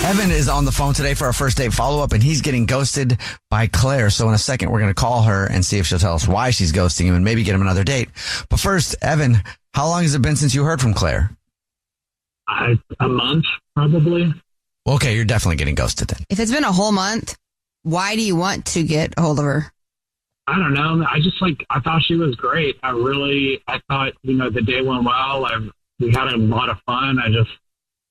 Evan is on the phone today for our first date follow-up, and he's getting ghosted by Claire. So in a second, we're going to call her and see if she'll tell us why she's ghosting him and maybe get him another date. But first, Evan, how long has it been since you heard from Claire? A month, probably. Okay, you're definitely getting ghosted then. If it's been a whole month, why do you want to get a hold of her? I don't know. I thought she was great. I thought, the day went well. We had a lot of fun. I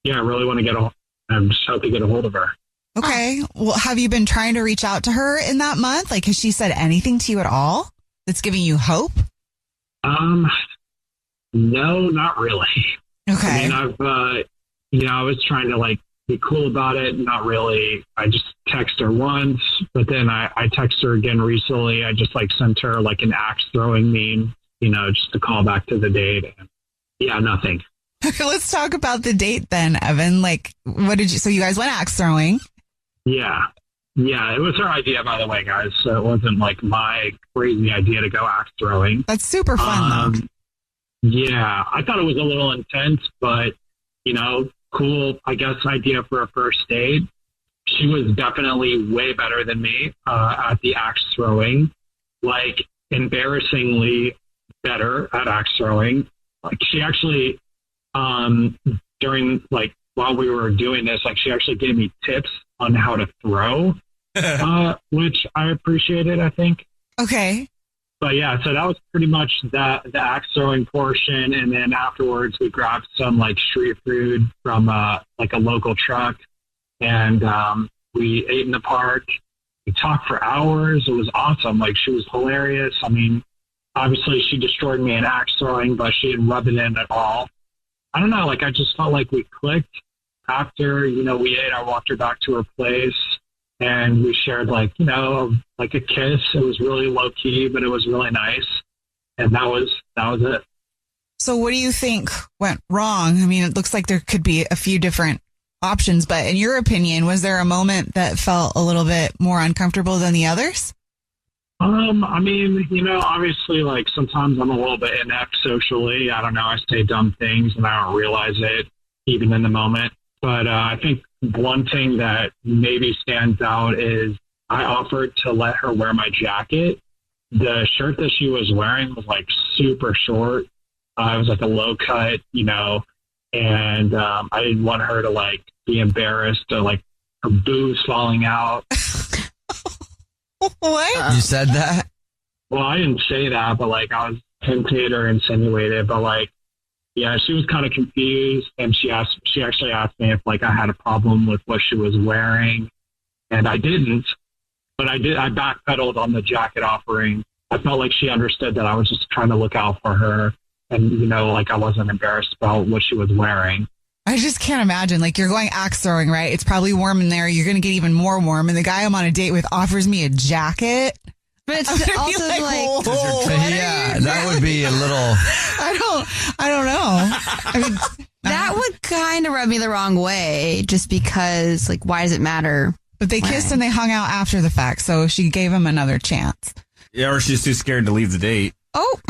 really want to I'm just hoping to get a hold of her. Okay. Well, have you been trying to reach out to her in that month? Like, has she said anything to you at all that's giving you hope? No, not really. Okay. I mean, I was trying to be cool about it. Not really. I just text her once, but then I text her again recently. I just sent her an axe throwing meme, just to call back to the date. And, yeah, nothing. Okay, let's talk about the date then, Evan. So you guys went axe throwing? Yeah. Yeah, it was her idea, by the way, guys. So it wasn't my crazy idea to go axe throwing. That's super fun, though. Yeah, I thought it was a little intense, but, cool, I guess, idea for a first date. She was definitely way better than me at the axe throwing, embarrassingly better at axe throwing. She actually, during, while we were doing this, she actually gave me tips on how to throw, which I appreciated, I think. Okay. But yeah, so that was pretty much the axe throwing portion. And then afterwards we grabbed some street food from a local truck, and we ate in the park. We talked for hours. It was awesome. She was hilarious. I mean, obviously she destroyed me in axe throwing, but she didn't rub it in at all. I don't know. I just felt like we clicked after, we ate. I walked her back to her place, and we shared a kiss. It was really low key, but it was really nice. And that was it. So what do you think went wrong? I mean, it looks like there could be a few different options, but in your opinion, was there a moment that felt a little bit more uncomfortable than the others? I mean, obviously, sometimes I'm a little bit inept socially. I don't know. I say dumb things and I don't realize it even in the moment. But I think one thing that maybe stands out is I offered to let her wear my jacket. The shirt that she was wearing was super short. It was a low cut, and I didn't want her to be embarrassed or her boobs falling out. What? You said that? Well, I didn't say that, but I was hinted or insinuated, but yeah, she was kind of confused, and she actually asked me if I had a problem with what she was wearing, and I didn't, but I backpedaled on the jacket offering. I felt like she understood that I was just trying to look out for her, and I wasn't embarrassed about what she was wearing. I just can't imagine. You're going axe throwing, right? It's probably warm in there. You're going to get even more warm. And the guy I'm on a date with offers me a jacket. But it's also yeah, that would be a little. I don't know. I mean, that would kind of rub me the wrong way, just because, why does it matter? But they kissed and they hung out after the fact, so she gave him another chance. Yeah, or she's too scared to leave the date. Oh.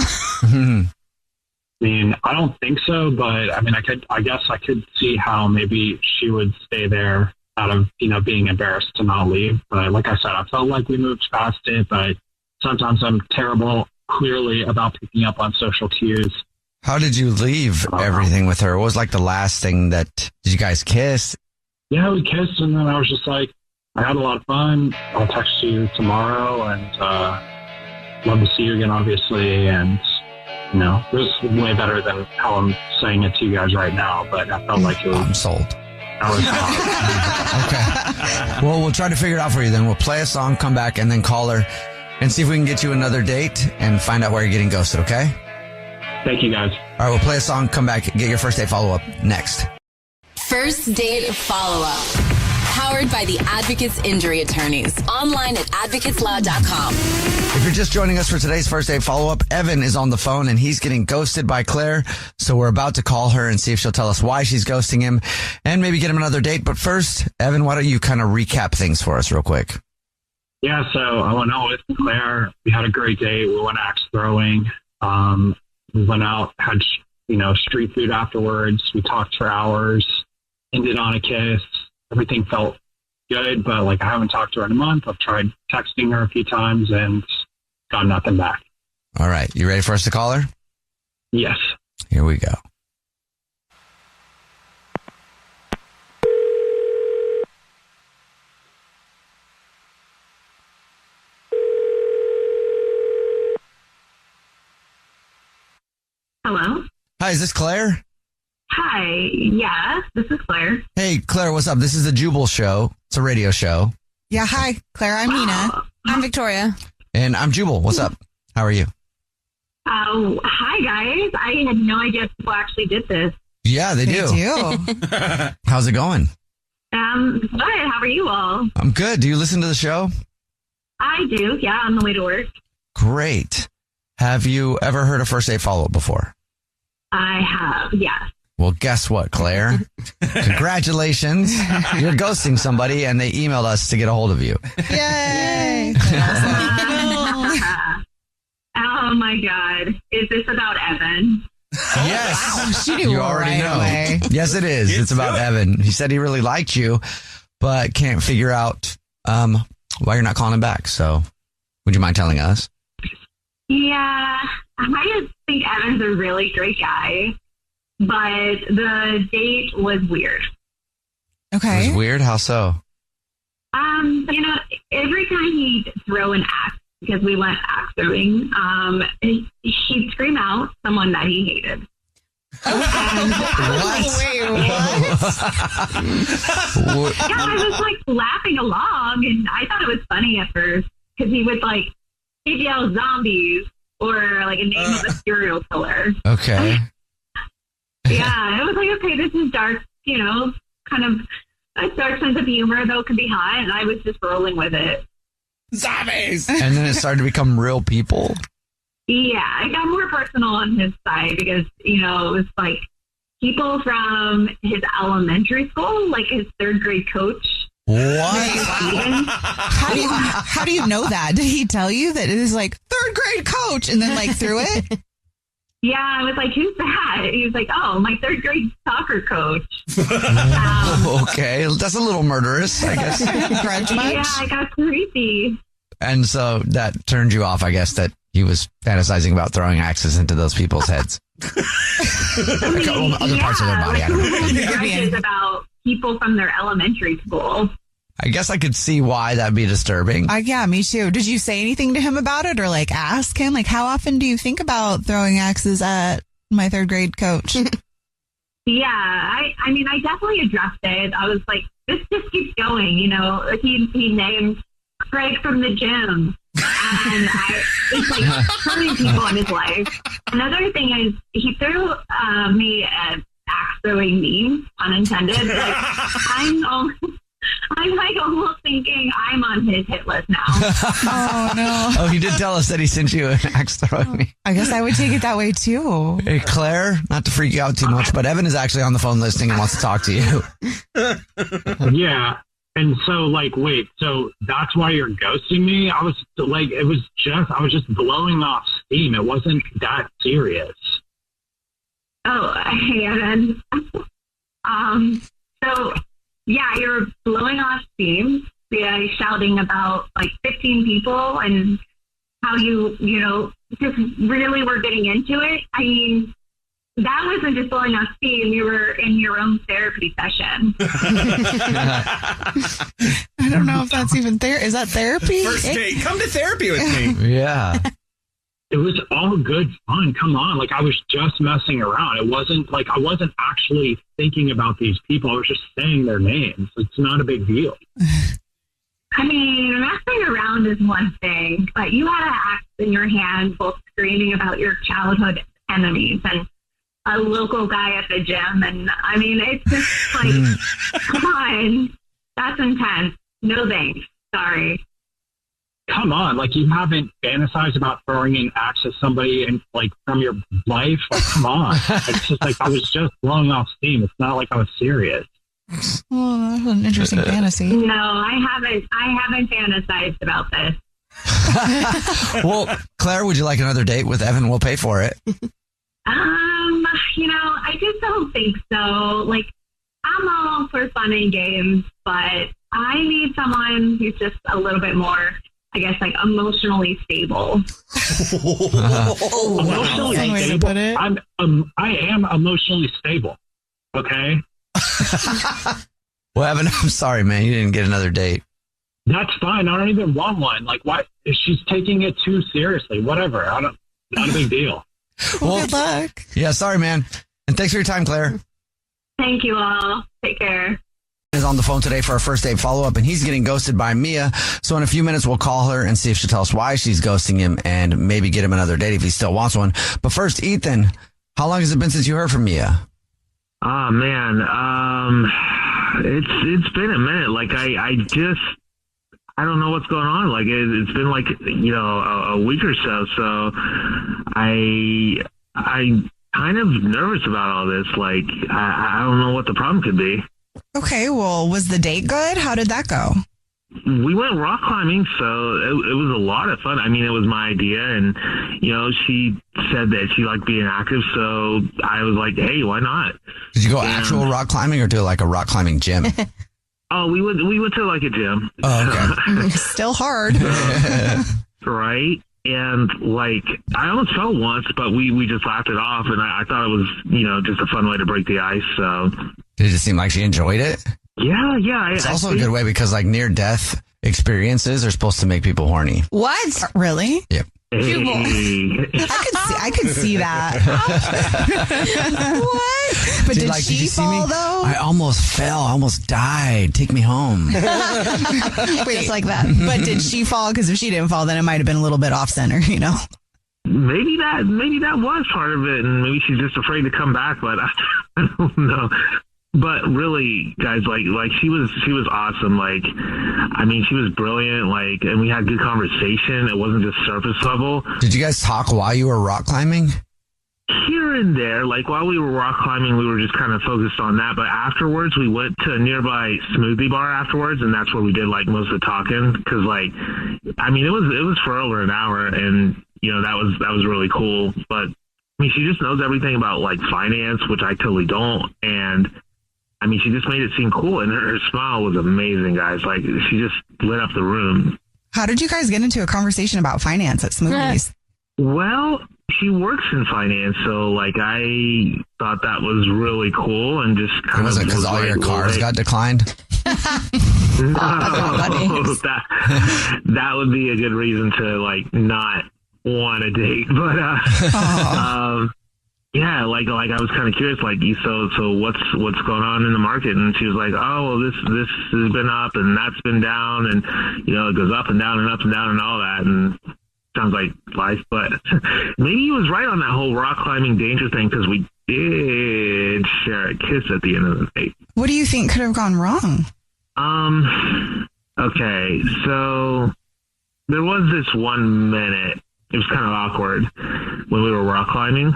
I mean, I don't think so, but I mean, I guess I could see how maybe she would stay there out of, being embarrassed to not leave. But like I said, I felt like we moved past it, but sometimes I'm terrible, clearly, about picking up on social cues. How did you leave everything with her? What was the last thing did you guys kiss? Yeah, we kissed, and then I was just I had a lot of fun. I'll text you tomorrow, and love to see you again, obviously, and it was way better than how I'm saying it to you guys right now, but I felt like it was... I'm sold. Okay. Well, we'll try to figure it out for you then. We'll play a song, come back, and then call her and see if we can get you another date and find out why you're getting ghosted, okay? Thank you, guys. All right, we'll play a song, come back, get your first date follow-up next. First date follow-up. Powered by the Advocates Injury Attorneys. Online at advocateslaw.com. If you're just joining us for today's first date follow-up, Evan is on the phone and he's getting ghosted by Claire. So we're about to call her and see if she'll tell us why she's ghosting him and maybe get him another date. But first, Evan, why don't you kind of recap things for us real quick? Yeah, so I went out with Claire. We had a great day. We went axe throwing. We went out, had, street food afterwards. We talked for hours, ended on a kiss. everything felt good, but like I haven't talked to her in a month. I've tried texting her a few times and got nothing back. All right. You ready for us to call her? Yes. Here we go. Hello? Hi, is this Claire? Hi. Yes, this is Claire. Hey, Claire, what's up? This is the Jubal Show. It's a radio show. Yeah, hi, Claire. I'm Nina. I'm Victoria. And I'm Jubal. What's up? How are you? Oh, hi, guys. I had no idea people actually did this. Yeah, they do. How's it going? Good. How are you all? I'm good. Do you listen to the show? I do. Yeah, on the way to work. Great. Have you ever heard a first date follow-up before? I have, yes. Well, guess what, Claire? Congratulations. You're ghosting somebody, and they emailed us to get a hold of you. Yay! Oh, my God. Is this about Evan? Yes. She knew You already right know. away. Yes, it is. It's about Evan. He said he really liked you, but can't figure out why you're not calling him back. So would you mind telling us? Yeah, I just think Evan's a really great guy, but the date was weird. Okay. It was weird. How so? Every time he'd throw an axe, because we went axe throwing, he'd scream out someone that he hated. What? Yeah, I was like laughing along, and I thought it was funny at first because he would like he'd yell zombies or like a name of a serial killer. Okay. Yeah, it was like, okay, this is dark, kind of a dark sense of humor, though, can be high, and I was just rolling with it. Zombies! And then it started to become real people? Yeah, it got more personal on his side because, it was like people from his elementary school, like his third grade coach. What? How do you know that? Did he tell you that it is like third grade coach and then like threw it? Yeah, I was like, who's that? He was like, oh, my third grade soccer coach. Okay, that's a little murderous, I guess. Grudge much? Yeah, I got creepy. And so that turned you off, I guess, that he was fantasizing about throwing axes into those people's heads. Other parts of their body, I don't know. Grudges about people from their elementary school. I guess I could see why that'd be disturbing. Yeah, me too. Did you say anything to him about it or like ask him? Like, how often do you think about throwing axes at my third grade coach? Yeah, I mean, I definitely addressed it. I was like, this just keeps going, He named Craig from the gym. And it's like so many people in his life. Another thing is he threw me an axe throwing meme, unintended. Like, I'm like almost thinking I'm on his hit list now. Oh, no. Oh, he did tell us that he sent you an axe throwing me. I guess I would take it that way, too. Hey, Claire, not to freak you out too much, but Evan is actually on the phone listening and wants to talk to you. Yeah. And so, wait, so that's why you're ghosting me? I was like, I was just blowing off steam. It wasn't that serious. Oh, hey, Evan. So, yeah, you're blowing off steam by shouting about 15 people and how you just really were getting into it. I mean, that wasn't just blowing off steam. You were in your own therapy session. I don't know if that's even Is that therapy? First date, come to therapy with me. Yeah. It was all good fun. Come on. I was just messing around. It wasn't I wasn't actually thinking about these people. I was just saying their names. It's not a big deal. I mean, messing around is one thing, but you had an axe in your hand, both screaming about your childhood enemies and a local guy at the gym. And I mean, it's just come on. That's intense. No thanks. Sorry. Come on, you haven't fantasized about throwing an axe at somebody and from your life. Come on. It's just I was just blowing off steam. It's not like I was serious. Well, that's an interesting fantasy. No, I haven't fantasized about this. Well, Claire, would you like another date with Evan? We'll pay for it. I just don't think so. I'm all for fun and games, but I need someone who's just a little bit more, I guess, like emotionally stable. Emotionally One way to stable. put it. I am emotionally stable. Okay, Well, Evan, I'm sorry, man. You didn't get another date. that's fine. I don't even want one. Like, why? If she's taking it too seriously, whatever. Not a big deal. Well, good luck. Yeah, sorry, man. And thanks for your time, Claire. Thank you all. Take care. Is on the phone today for our first date follow-up, and he's getting ghosted by Mia. So in a few minutes, we'll call her and see if she'll tell us why she's ghosting him and maybe get him another date if he still wants one. But first, Ethan, how long has it been since you heard from Mia? Oh man, it's been a minute. Like I don't know what's going on. Like it's been like a week or so. So I kind of nervous about all this. Like I don't know what the problem could be. Okay, well, was the date good? How did that go? We went rock climbing, so it was a lot of fun. I mean, it was my idea, and she said that she liked being active, so I was like, hey, why not? Did you go actual rock climbing or do like a rock climbing gym? Oh, we went to like a gym. Oh, okay. Still hard. Right? And like, I almost fell once, but we just laughed it off, and I thought it was, just a fun way to break the ice. So Did it seem like she enjoyed it? yeah. It's also a good way because like near death experiences are supposed to make people horny. What? Really? Yep. Hey. I could see that. What? But did you she see me? fall though? I almost fell. I almost died. Take me home. Just like that. But did she fall? Because if she didn't fall, then it might have been a little bit off center, Maybe that was part of it, and maybe she's just afraid to come back. But I don't know. But really, guys, like she was awesome. Like, I mean, she was brilliant. Like, and we had good conversation. It wasn't just surface level. Did you guys talk while you were rock climbing? Here and there, like while we were rock climbing, we were just kind of focused on that. But afterwards, we went to a nearby smoothie bar afterwards, and that's where we did like most of the talking. Because like, I mean, it was for over an hour, and that was really cool. But I mean, she just knows everything about like finance, which I totally don't, and I mean, she just made it seem cool, and her smile was amazing, guys. Like, she just lit up the room. How did you guys get into a conversation about finance at Smoothies? Well, she works in finance, so, like, I thought that was really cool, and just kind It wasn't of... because all your cars got declined? No, that would be a good reason to, like, not want a date. But, yeah, like I was kind of curious, like, so what's going on in the market? And she was like, oh, well, this has been up and that's been down, and it goes up and down and up and down and all that, and sounds like life. But maybe he was right on that whole rock climbing danger thing, because we did share a kiss at the end of the date. What do you think could have gone wrong? Okay, so there was this 1 minute. It was kind of awkward when we were rock climbing.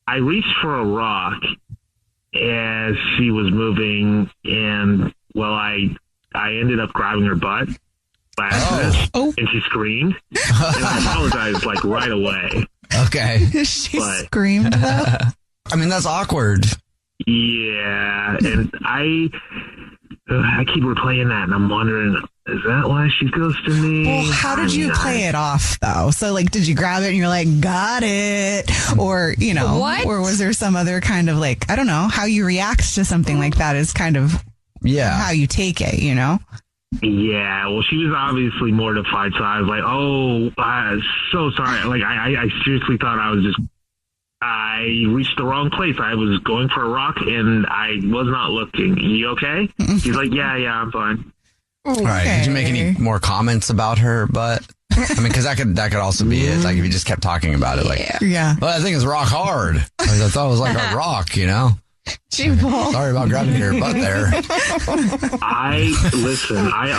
I reached for a rock as she was moving, and well, I ended up grabbing her butt by accident, and she screamed, and I apologized like right away. Okay. She screamed though. I mean, that's awkward. Yeah, and I keep replaying that, and I'm wondering, is that why she's ghosting me? Well, how did you play it off though? So like, did you grab it and you're like, got it? Or, What? or was there some other kind of like, I don't know, how you react to something like that is kind of how you take it, Yeah, well, she was obviously mortified, so I was like, oh, I'm so sorry. Like, I seriously thought I reached the wrong place. I was going for a rock, and I was not looking. You okay? She's like, yeah, I'm fine. All right. Did you make any more comments about her? But I mean, because that could also be it. Like if you just kept talking about it, like, yeah. Well, I think it's rock hard. Like, I thought it was like a rock, Jubal. Sorry about grabbing your butt there. I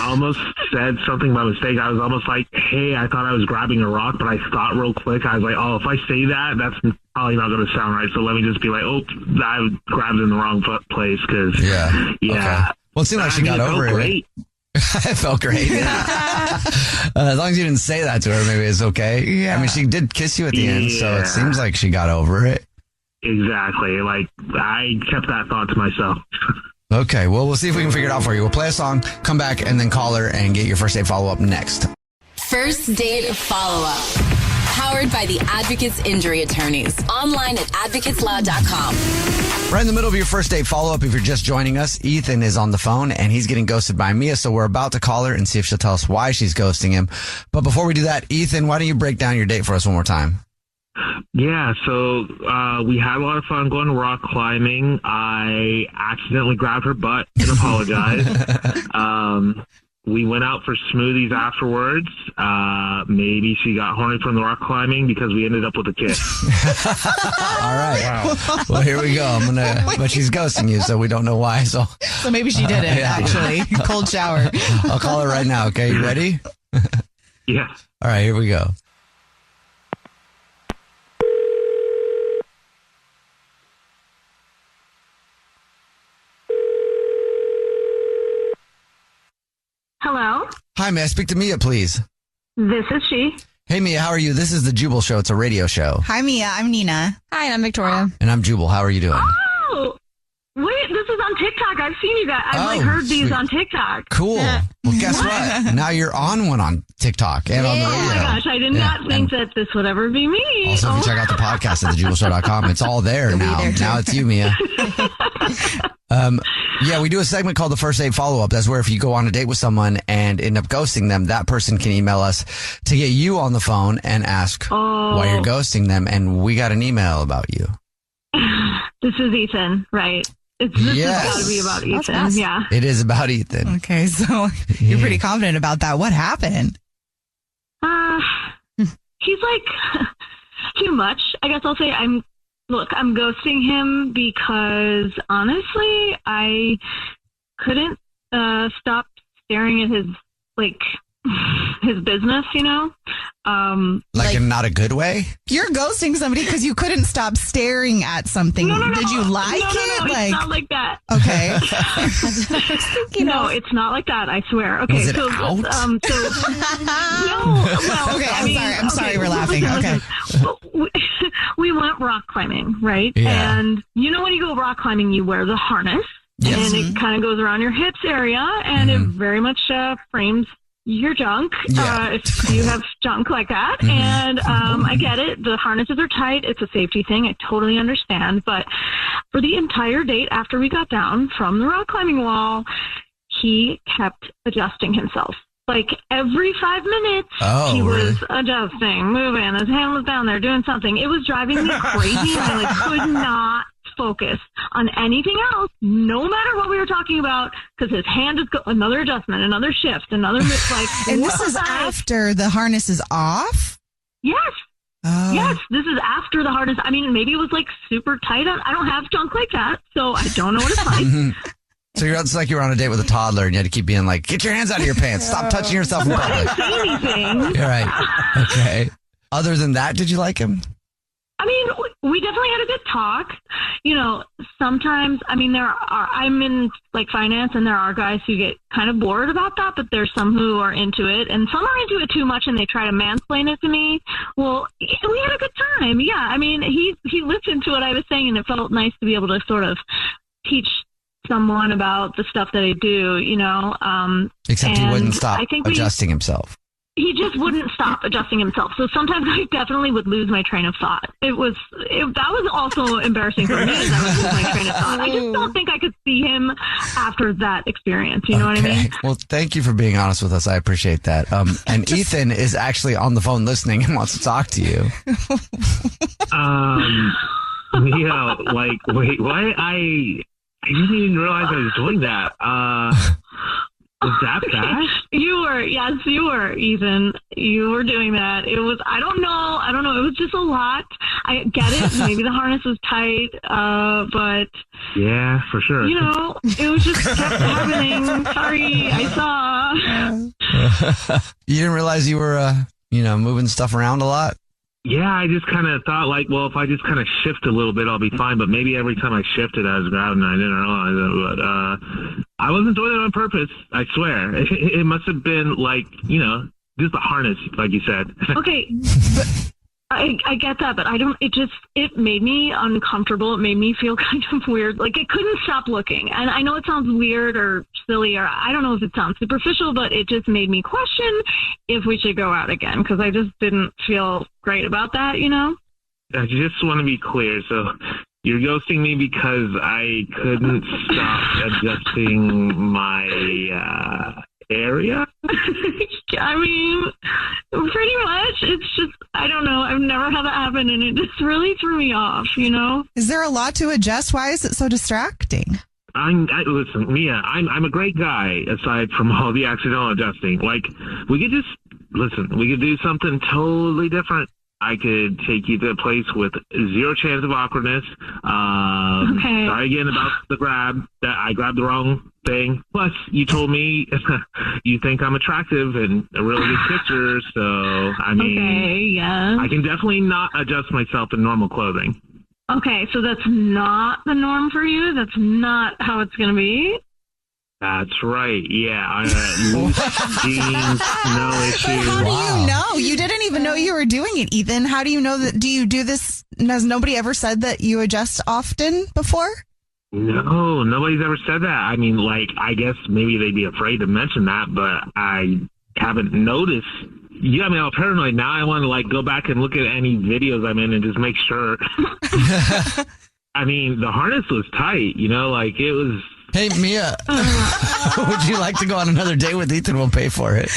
almost said something by mistake. I was almost like, hey, I thought I was grabbing a rock, but I thought real quick, I was like, oh, if I say that, that's probably not going to sound right. So let me just be like, oh, I grabbed in the wrong place. Cause yeah. Okay. Well, it seemed like she got over it. Great. It felt great. As long as you didn't say that to her, maybe it's okay. Yeah. I mean, she did kiss you at the end, so it seems like she got over it. Exactly. Like, I kept that thought to myself. Okay, well, we'll see if we can figure it out for you. We'll play a song, come back, and then call her and get your first date follow-up next. First date follow-up. Powered by the Advocates Injury Attorneys. Online at advocateslaw.com. Right in the middle of your first date follow-up, if you're just joining us, Ethan is on the phone, and he's getting ghosted by Mia, so we're about to call her and see if she'll tell us why she's ghosting him. But before we do that, Ethan, why don't you break down your date for us one more time? Yeah, so we had a lot of fun going rock climbing. I accidentally grabbed her butt and apologized. We went out for smoothies afterwards. Maybe she got horny from the rock climbing because we ended up with a kiss. All right. Wow. Well, here we go. But she's ghosting you, so we don't know why. So maybe she did it, actually. Cold shower. I'll call her right now, okay? You ready? Yeah. All right, here we go. Hello, Hi, may I speak to Mia, please? this is she. Hey, Mia, how are you? This is the Jubal Show. It's a radio show. Hi, Mia. I'm Nina. Hi, I'm Victoria. And I'm Jubal. How are you doing? Oh, wait, this is on TikTok. I've seen you guys. I've heard these sweet. on TikTok. Cool. Well, guess what? Now you're on one on TikTok and on the radio. Oh my gosh, I did not think that this would ever be me. Also, if you check out the podcast at thejubalshow.com, it's all there now. Now it's you, Mia. Yeah, we do a segment called the First Date Follow-Up. That's where if you go on a date with someone and end up ghosting them, that person can email us to get you on the phone and ask why you're ghosting them. And we got an email about you. This is Ethan, right? This has got to be about Ethan. Nice. Yeah. It is about Ethan. Okay, so you're pretty confident about that. What happened? He's like too much. I guess I'll say I'm ghosting him because honestly, I couldn't stop staring at his business, you know? Like in not a good way? You're ghosting somebody because you couldn't stop staring at something. No, Did you like it? No, it's not like that. Okay. No, it's not like that. I swear. Okay, Was it out? no. Well, Okay, I I'm sorry. We're laughing. Okay. We went rock climbing, right? Yeah. And you know when you go rock climbing, you wear the harness, Yes. and it kind of goes around your hips area, and it very much frames your junk, Yeah. if you have junk like that. And I get it. The harnesses are tight. It's a safety thing. I totally understand. But for the entire date after we got down from the rock climbing wall, he kept adjusting himself. Like every 5 minutes, he was adjusting, moving. His hand was down there doing something. It was driving me crazy. And I could not focus on anything else, no matter what we were talking about, because his hand is another adjustment, another shift, another like. And this is after the harness is off? Yes. Oh. Yes, this is after the harness. I mean, maybe it was like super tight on. I don't have junk like that, so I don't know what it's like. So it's like you were on a date with a toddler and you had to keep being like, get your hands out of your pants. Stop touching yourself in I public. didn't say anything. You're right. Okay. Other than that, did you like him? I mean, we definitely had a good talk. You know, sometimes, I mean, I'm in like finance, and there are guys who get kind of bored about that, but there's some who are into it, and some are into it too much, and they try to mansplain it to me. Well, we had a good time. Yeah. I mean, he listened to what I was saying, and it felt nice to be able to sort of teach someone about the stuff that I do, you know. Except he wouldn't stop I think adjusting himself. He just wouldn't stop adjusting himself. So sometimes I definitely would lose my train of thought. That was also embarrassing for me as I would lose my train of thought. I just don't think I could see him after that experience. You know what I mean? Well, thank you for being honest with us. I appreciate that. And Ethan is actually on the phone listening and wants to talk to you. Yeah, like, wait, what? I didn't even realize I was doing that. Was that bad? You were, Ethan. You were doing that. It was, I don't know. It was just a lot. I get it. Maybe the harness was tight, but. Yeah, for sure. You know, it was just kept happening. Sorry, I saw. You didn't realize you were, moving stuff around a lot? Yeah, I just kind of thought, like, well, if I just kind of shift a little bit, I'll be fine. But maybe every time I shifted, I was grabbing, and I didn't realize it. But I wasn't doing it on purpose, I swear. It must have been, like, just the harness, like you said. Okay. I get that, but it made me uncomfortable. It made me feel kind of weird. Like, I couldn't stop looking. And I know it sounds weird or silly, or I don't know if it sounds superficial, but it just made me question if we should go out again, because I just didn't feel great about that, you know? I just want to be clear. So you're ghosting me because I couldn't stop adjusting my area? I mean, pretty much. It's just, I don't know. I've never had that happen, and it just really threw me off, you know? Is there a lot to adjust? Why is it so distracting? Listen, Mia, I'm a great guy aside from all the accidental adjusting. Like, we could do something totally different. I could take you to a place with zero chance of awkwardness. Okay. Sorry again about the grab. That I grabbed the wrong thing. Plus, you told me you think I'm attractive and a really good picture. So, I mean, okay, yeah. I can definitely not adjust myself in normal clothing. Okay, so that's not the norm for you? That's not how it's going to be? That's right. Yeah. Loose jeans, no issue. How do you know? You didn't even know you were doing it, Ethan. How do you know that? Do you do this? Has nobody ever said that you adjust often before? No, nobody's ever said that. I mean, like, I guess maybe they'd be afraid to mention that, but I haven't noticed. Yeah, I mean, I'm paranoid now. I want to, like, go back and look at any videos I'm in and just make sure. I mean, the harness was tight, you know, like, it was. Hey, Mia, would you like to go on another date with Ethan? We'll pay for it.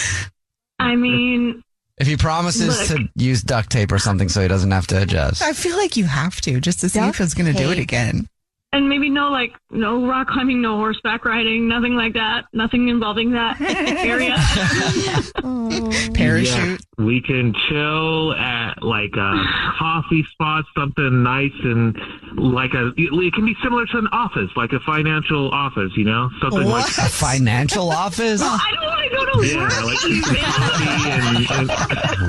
I mean, if he promises to use duct tape or something so he doesn't have to adjust. I feel like you have to, just to see if he's going to do it again. and maybe no rock climbing, no horseback riding, nothing like that. Nothing involving that area. Parachute. Yeah, we can chill at like a coffee spot, something nice, and it can be similar to an office, like a financial office, you know? Something what? like a financial office? Well, I don't want to go to work.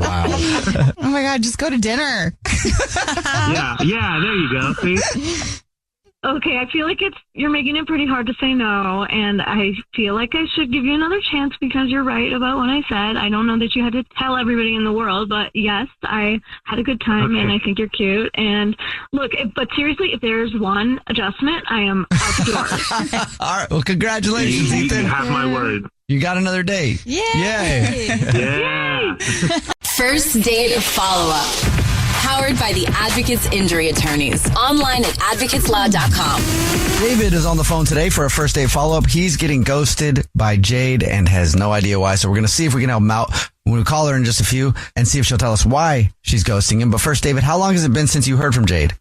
Wow. Oh my God, just go to dinner. yeah, there you go. See? Okay, I feel like you're making it pretty hard to say no, and I feel like I should give you another chance because you're right about what I said. I don't know that you had to tell everybody in the world, but yes, I had a good time, and I think you're cute. And look, but seriously, if there's one adjustment, I am outdoors. All right, well, congratulations, Ethan. You have my word. You got another date. Yay! Yeah. First date follow-up. Powered by the Advocates Injury Attorneys. Online at advocateslaw.com. David is on the phone today for a first date follow-up. He's getting ghosted by Jade and has no idea why. So we're going to see if we can help him out when we call her in just a few and see if she'll tell us why she's ghosting him. But first, David, how long has it been since you heard from Jade?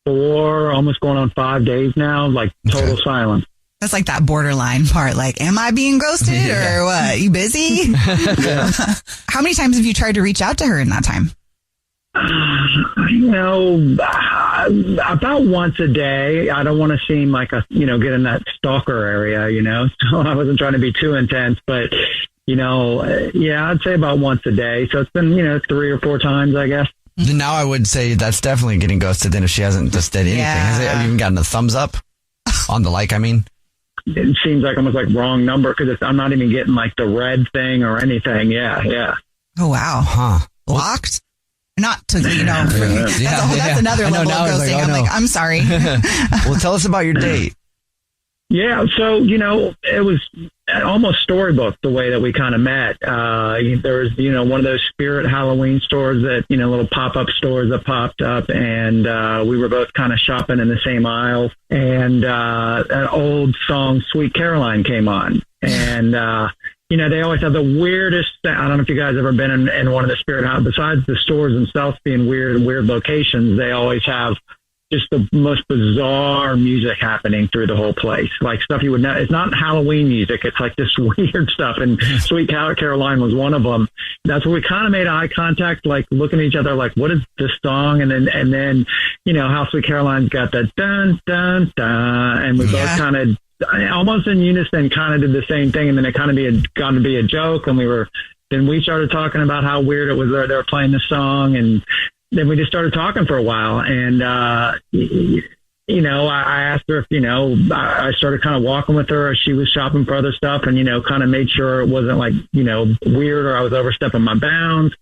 4, almost going on 5 days now, like total silence. That's like that borderline part. Like, am I being ghosted or what? You busy? Yeah. How many times have you tried to reach out to her in that time? You know, about once a day. I don't want to seem like get in that stalker area, so I wasn't trying to be too intense, but, I'd say about once a day. So it's been, 3 or 4 times, I guess. Now I would say that's definitely getting ghosted then if she hasn't just did anything. Have you even gotten a thumbs up on the like, I mean? It seems like almost like wrong number because I'm not even getting like the red thing or anything. Yeah. Oh, wow. Huh. Blocked? Not to, that's another level of ghosting. I'm sorry. Well, tell us about your date. Yeah. So, it was almost storybook the way that we kind of met. There was, one of those Spirit Halloween stores that, little pop-up stores that popped up, and we were both kind of shopping in the same aisle, and an old song, Sweet Caroline, came on. And, they always have the weirdest, I don't know if you guys ever been in one of the Spirit Houses, besides the stores themselves being weird and weird locations, they always have just the most bizarre music happening through the whole place. Like stuff you would know. It's not Halloween music. It's like this weird stuff. And Sweet Caroline was one of them. That's where we kind of made eye contact, like looking at each other, like, what is this song? And then, how Sweet Caroline's got that dun, dun, dun. And we both kind of almost in unison kind of did the same thing. And then it kind of got to be a joke. And then we started talking about how weird it was that they were playing the song. And then we just started talking for a while. And, I asked her if, I started kind of walking with her as she was shopping for other stuff and, kind of made sure it wasn't like, weird or I was overstepping my bounds.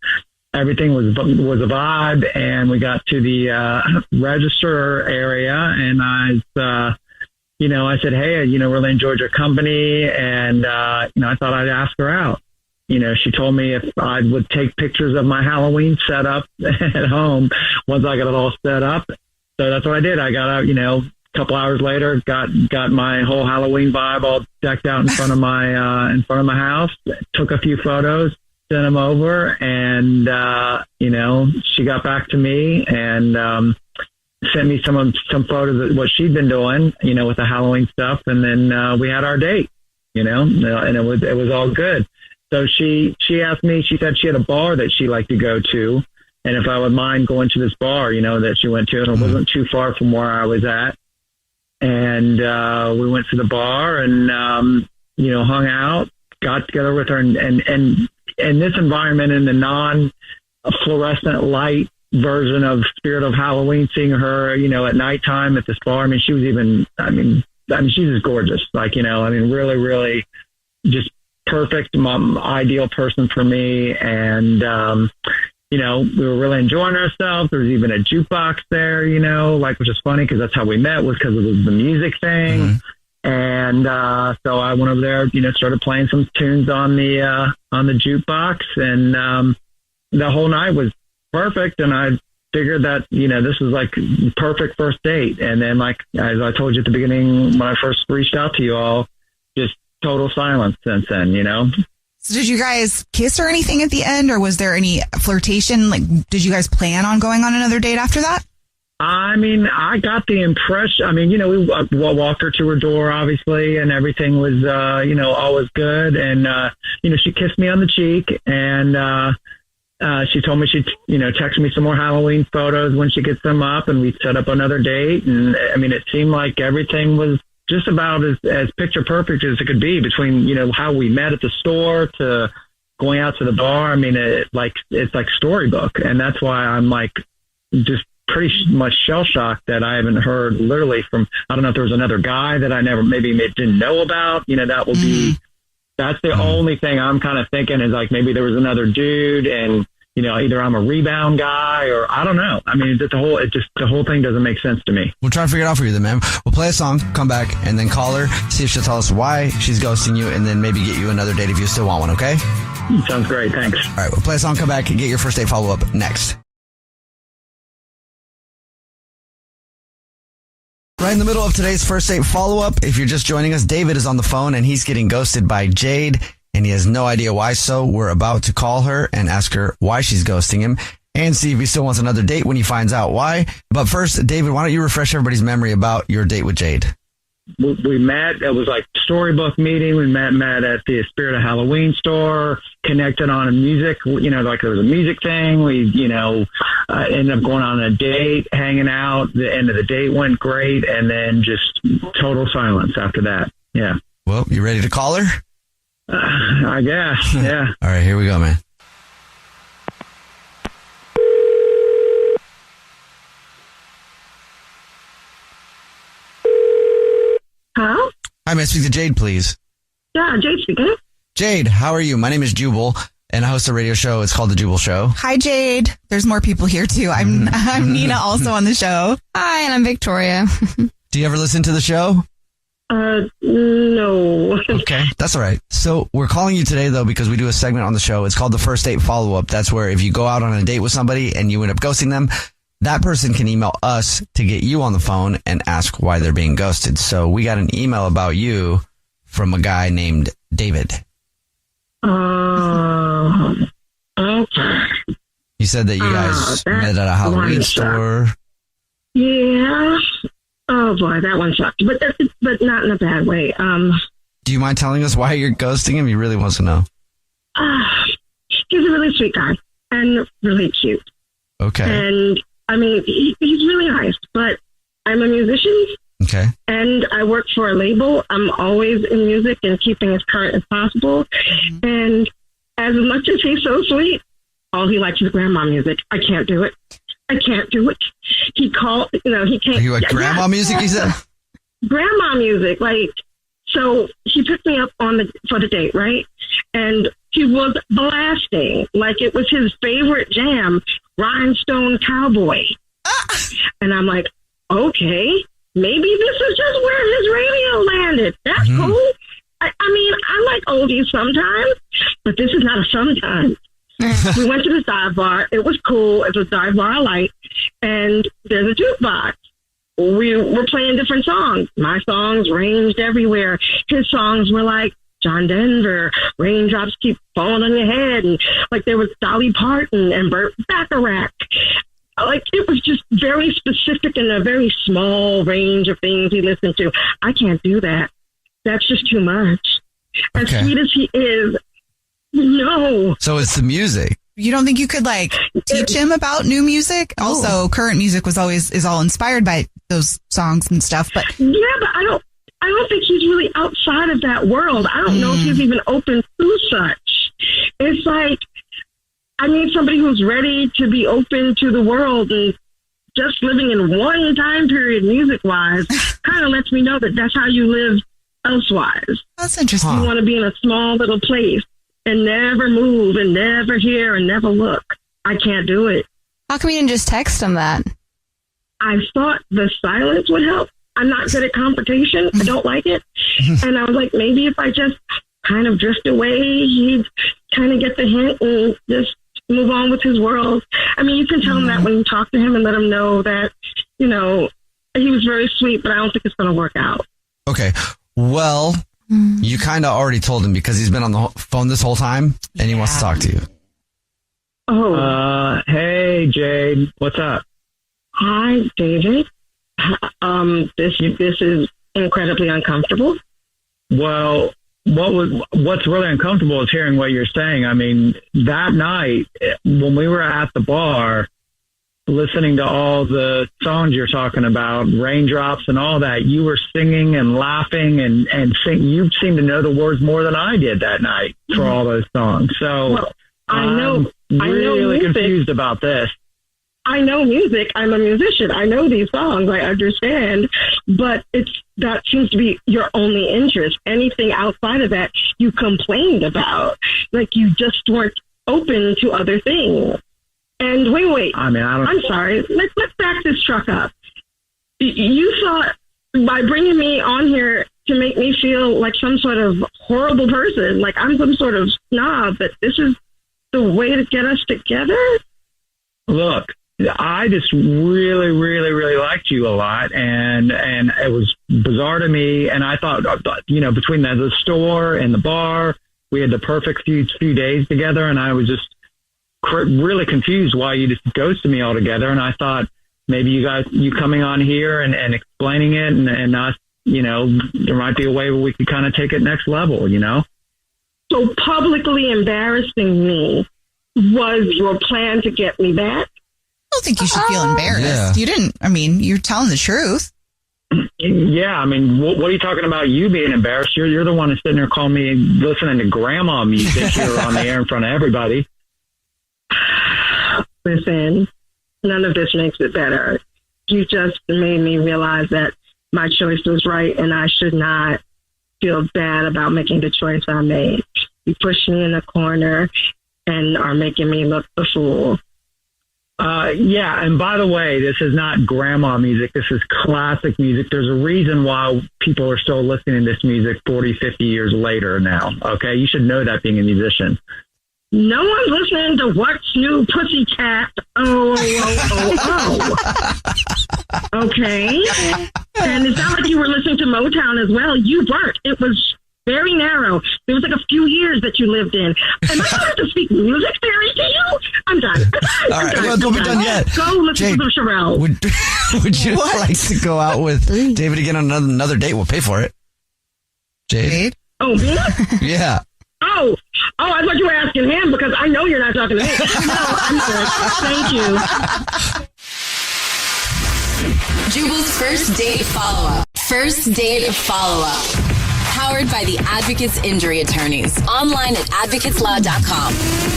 everything was a vibe, and we got to the register area, and I said, hey, really enjoyed your company, and I thought I'd ask her out. She told me if I would take pictures of my Halloween setup at home once I got it all set up. So that's what I did. I got out, a couple hours later, got my whole Halloween vibe all decked out in front of my house, took a few photos, sent them over, and, she got back to me and, sent me some photos of what she'd been doing, with the Halloween stuff. And then, we had our date, and it was all good. So she asked me, she said she had a bar that she liked to go to, and if I would mind going to this bar, that she went to, and it wasn't too far from where I was at. And we went to the bar and, hung out, got together with her, and in this environment, in the non-fluorescent light version of Spirit of Halloween, seeing her, at nighttime at this bar. I mean, she was even, she's just gorgeous. Really, really just perfect, ideal person for me. And, we were really enjoying ourselves. There was even a jukebox there, which is funny because that's how we met, was because it was the music thing. Mm-hmm. And so I went over there, started playing some tunes on the jukebox, and the whole night was perfect. And I figured that, this was like perfect first date. And then, as I told you at the beginning, when I first reached out to you all, just total silence since then, So did you guys kiss or anything at the end, or was there any flirtation? Did you guys plan on going on another date after that? I got the impression, we walked her to her door, obviously, and everything was, all was good. And, she kissed me on the cheek, and she told me she'd, text me some more Halloween photos when she gets them up, and we set up another date. And it seemed like everything was just about as picture perfect as it could be, between, how we met at the store to going out to the bar. It's like storybook. And that's why I'm just pretty much shell shocked that I haven't heard literally from, I don't know if there was another guy that I maybe didn't know about, that will be, that's the only thing I'm kind of thinking is maybe there was another dude, and, either I'm a rebound guy or I don't know. The whole thing doesn't make sense to me. We'll try to figure it out for you then, man. We'll play a song, come back, and then call her, see if she'll tell us why she's ghosting you, and then maybe get you another date if you still want one, okay? Sounds great. Thanks. All right, we'll play a song, come back, and get your first date follow-up next. Right in the middle of today's first date follow-up, if you're just joining us, David is on the phone, and he's getting ghosted by Jade, and he has no idea why, so we're about to call her and ask her why she's ghosting him and see if he still wants another date when he finds out why. But first, David, why don't you refresh everybody's memory about your date with Jade? We met, it was like storybook meeting. We met at the Spirit of Halloween store, connected on a music, there was a music thing. We, ended up going on a date, hanging out. The end of the date went great, and then just total silence after that. Yeah. Well, you ready to call her? I guess, yeah. All right, here we go, man. Hello? Hi, may I speak to Jade, please? Yeah, Jade speaking. Jade, how are you? My name is Jubal, and I host a radio show. It's called The Jubal Show. Hi, Jade. There's more people here, too. I'm Nina, also on the show. Hi, and I'm Victoria. Do you ever listen to the show? No. Okay, that's all right. So we're calling you today, though, because we do a segment on the show. It's called the First Date Follow-Up. That's where if you go out on a date with somebody and you end up ghosting them, that person can email us to get you on the phone and ask why they're being ghosted. So we got an email about you from a guy named David. Okay. He said that you guys met at a Halloween store. Yeah. Oh boy, that one sucked, but not in a bad way. Do you mind telling us why you're ghosting him? He really wants to know. He's a really sweet guy and really cute. Okay. And he's really nice, but I'm a musician. Okay. And I work for a label. I'm always in music and keeping as current as possible. Mm-hmm. And as much as he's so sweet, all he likes is grandma music. I can't do it. He called, he can't. Are you like grandma music, he said? Grandma music. So he picked me up for the date, right? And he was blasting like it was his favorite jam, Rhinestone Cowboy. And I'm like, okay, maybe this is just where his radio landed. That's cool. I mean, I like oldies sometimes, but this is not a sometimes. We went to the dive bar. It was cool. It was a dive bar I like. And there's a jukebox. We were playing different songs. My songs ranged everywhere. His songs were like John Denver, Raindrops Keep Falling on Your Head. And like there was Dolly Parton and Burt Bacharach. Like it was just very specific and a very small range of things he listened to. I can't do that. That's just too much. As sweet as he is, no. So it's the music. You don't think you could like teach him about new music? Also, current music is all inspired by those songs and stuff. But yeah, but I don't think he's really outside of that world. I don't know if he's even open to such. It's like I need somebody who's ready to be open to the world, and just living in one time period, music wise, kind of lets me know that that's how you live elsewise. That's interesting. You want to be in a small little place and never move and never hear and never look. I can't do it. How come you didn't just text him that? I thought the silence would help. I'm not good at confrontation. I don't like it. And I was like, maybe if I just kind of drift away, he'd kind of get the hint and just move on with his world. I mean, you can tell him that when you talk to him and let him know that, you know, he was very sweet, but I don't think it's going to work out. Okay. Well, you kind of already told him because he's been on the phone this whole time and he wants to talk to you. Oh. Hey, Jade. What's up? Hi, David. This is incredibly uncomfortable. Well, what's really uncomfortable is hearing what you're saying. I mean, that night when we were at the bar listening to all the songs you're talking about, Raindrops and all that, you were singing and laughing and you seemed to know the words more than I did that night for all those songs. So I'm really confused about this. I know music. I'm a musician. I know these songs. I understand. But that seems to be your only interest. Anything outside of that you complained about. Like you just weren't open to other things. And wait. I'm sorry. Let's back this truck up. You thought by bringing me on here to make me feel like some sort of horrible person, like I'm some sort of snob, that this is the way to get us together? Look, I just really, really, really liked you a lot, and it was bizarre to me. And I thought, you know, between the store and the bar, we had the perfect few days together, and I was just really confused why you just ghosted me altogether. And I thought maybe you coming on here and explaining it, and us, you know, there might be a way where we could kind of take it next level, you know. So publicly embarrassing me was your plan to get me back? I don't think you should feel embarrassed. Yeah. You didn't. I mean, you're telling the truth. Yeah, I mean, what are you talking about? You being embarrassed? You're the one that's sitting there calling me listening to grandma music here on the air in front of everybody. Listen, none of this makes it better. You just made me realize that my choice was right, and I should not feel bad about making the choice I made. You pushed me in a corner and are making me look the fool. Yeah, and by the way, this is not grandma music. This is classic music. There's a reason why people are still listening to this music 40, 50 years later now, okay? You should know that being a musician. No one's listening to What's New Pussycat. Oh. Okay. And it sounded like you were listening to Motown as well. You weren't. It was very narrow. There was like a few years that you lived in. Am I supposed to speak music theory to you? I'm done. All right, well, don't be done yet. Go listen to some Sherelle. Would you like to go out with David again on another date? We'll pay for it. Jade? Oh, me? Yeah. Oh, I thought you were asking him because I know you're not talking to me. No, I'm good. Thank you. Jubal's first date follow-up. First date follow-up. Powered by the Advocates Injury Attorneys. Online at advocateslaw.com.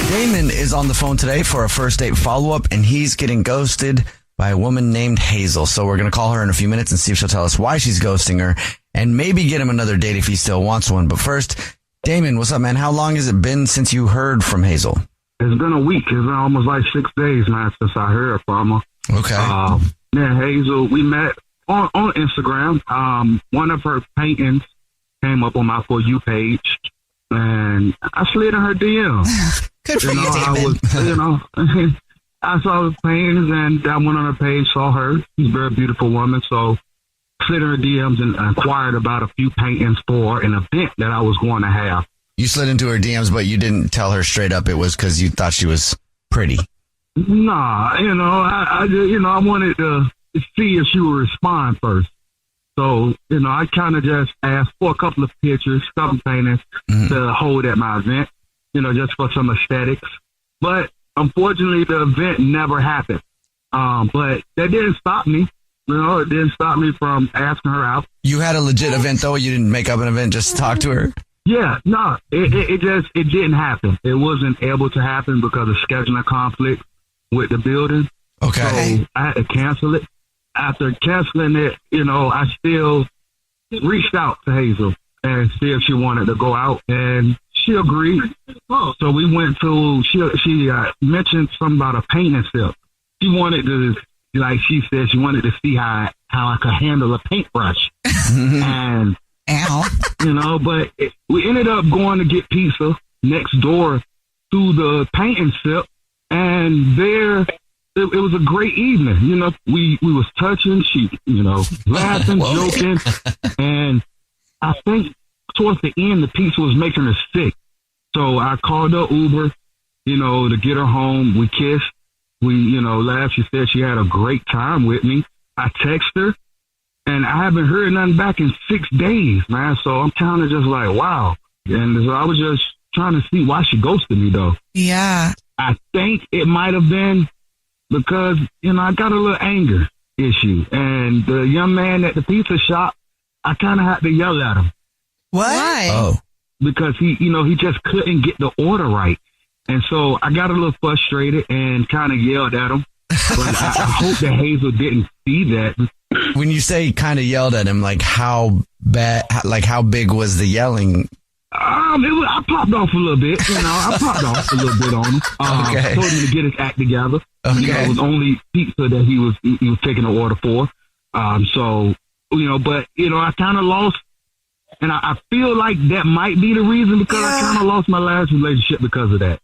Damon is on the phone today for a first date follow-up, and he's getting ghosted by a woman named Hazel. So we're going to call her in a few minutes and see if she'll tell us why she's ghosting her and maybe get him another date if he still wants one. But first, Damon, what's up, man? How long has it been since you heard from Hazel? It's been a week. It's been almost like 6 days, man, since I heard from her. Okay. Man, Hazel, we met on Instagram. One of her paintings came up on my For You page, and I slid in her DM. Good for you, Damon. I saw the paintings, and I went on her page, saw her. She's a very beautiful woman, so slid in her DMs and inquired about a few paintings for an event that I was going to have. You slid into her DMs, but you didn't tell her straight up it was because you thought she was pretty. Nah, I wanted to see if she would respond first. So, I kind of just asked for a couple of pictures, couple paintings to hold at my event, just for some aesthetics. But unfortunately, the event never happened. But that didn't stop me. It didn't stop me from asking her out. You had a legit event, though? You didn't make up an event just to talk to her? Yeah, no, it didn't happen. It wasn't able to happen because of scheduling conflict with the building. Okay. So I had to cancel it. After canceling it, I still reached out to Hazel and see if she wanted to go out, and she agreed. So we went to, she mentioned something about a painting sip. She wanted to, like she said, she wanted to see how I could handle a paintbrush. And, but we ended up going to get pizza next door to the painting sip, and there, it was a great evening. We was touching, she, laughing, joking, and I think towards the end, the pizza was making her sick. So I called her Uber, to get her home. We kissed. We, laughed. She said she had a great time with me. I texted her, and I haven't heard nothing back in 6 days, man. So I'm kind of just like, wow. And so I was just trying to see why she ghosted me, though. Yeah. I think it might have been because, I got a little anger issue. And the young man at the pizza shop, I kind of had to yell at him. What? Why? Oh. Because he just couldn't get the order right. And so I got a little frustrated and kind of yelled at him. But I hope that Hazel didn't see that. When you say kind of yelled at him, like how big was the yelling? I popped off a little bit, I popped off a little bit on him. Okay. Told him to get his act together. Okay. It was only pizza that he was taking an order for. But I kind of lost, and I feel like that might be the reason because I kind of lost my last relationship because of that.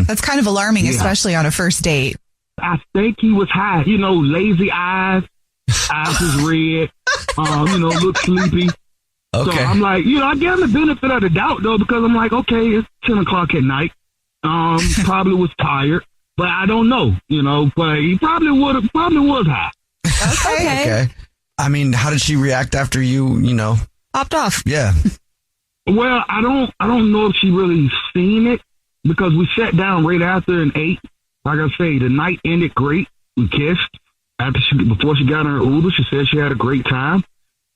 That's kind of alarming, especially on a first date. I think he was high, lazy eyes was red, looked sleepy. Okay. So I'm like, I gave him the benefit of the doubt though, because I'm like, okay, it's 10 o'clock at night. Probably was tired, but I don't know, but he probably was high. Okay. I mean, how did she react after you, popped off? Yeah. Well, I don't know if she really seen it because we sat down right after and ate. Like I say, the night ended great. We kissed. Before she got in her Uber, she said she had a great time.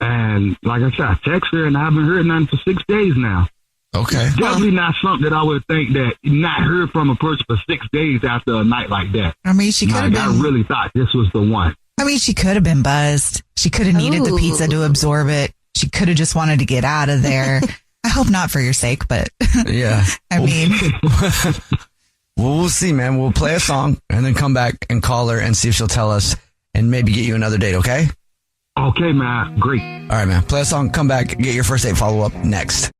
And like I said, I texted her and I haven't heard nothing for 6 days now. Okay. It's definitely not something that I would think that not heard from a person for 6 days after a night like that. I mean, she could have been. I really thought this was the one. I mean, she could have been buzzed. She could have needed the pizza to absorb it. She could have just wanted to get out of there. I hope not for your sake, but yeah. I mean. Well, we'll see, man. We'll play a song and then come back and call her and see if she'll tell us and maybe get you another date, okay? Okay, man. Great. All right, man. Play a song, come back, get your first date follow-up next.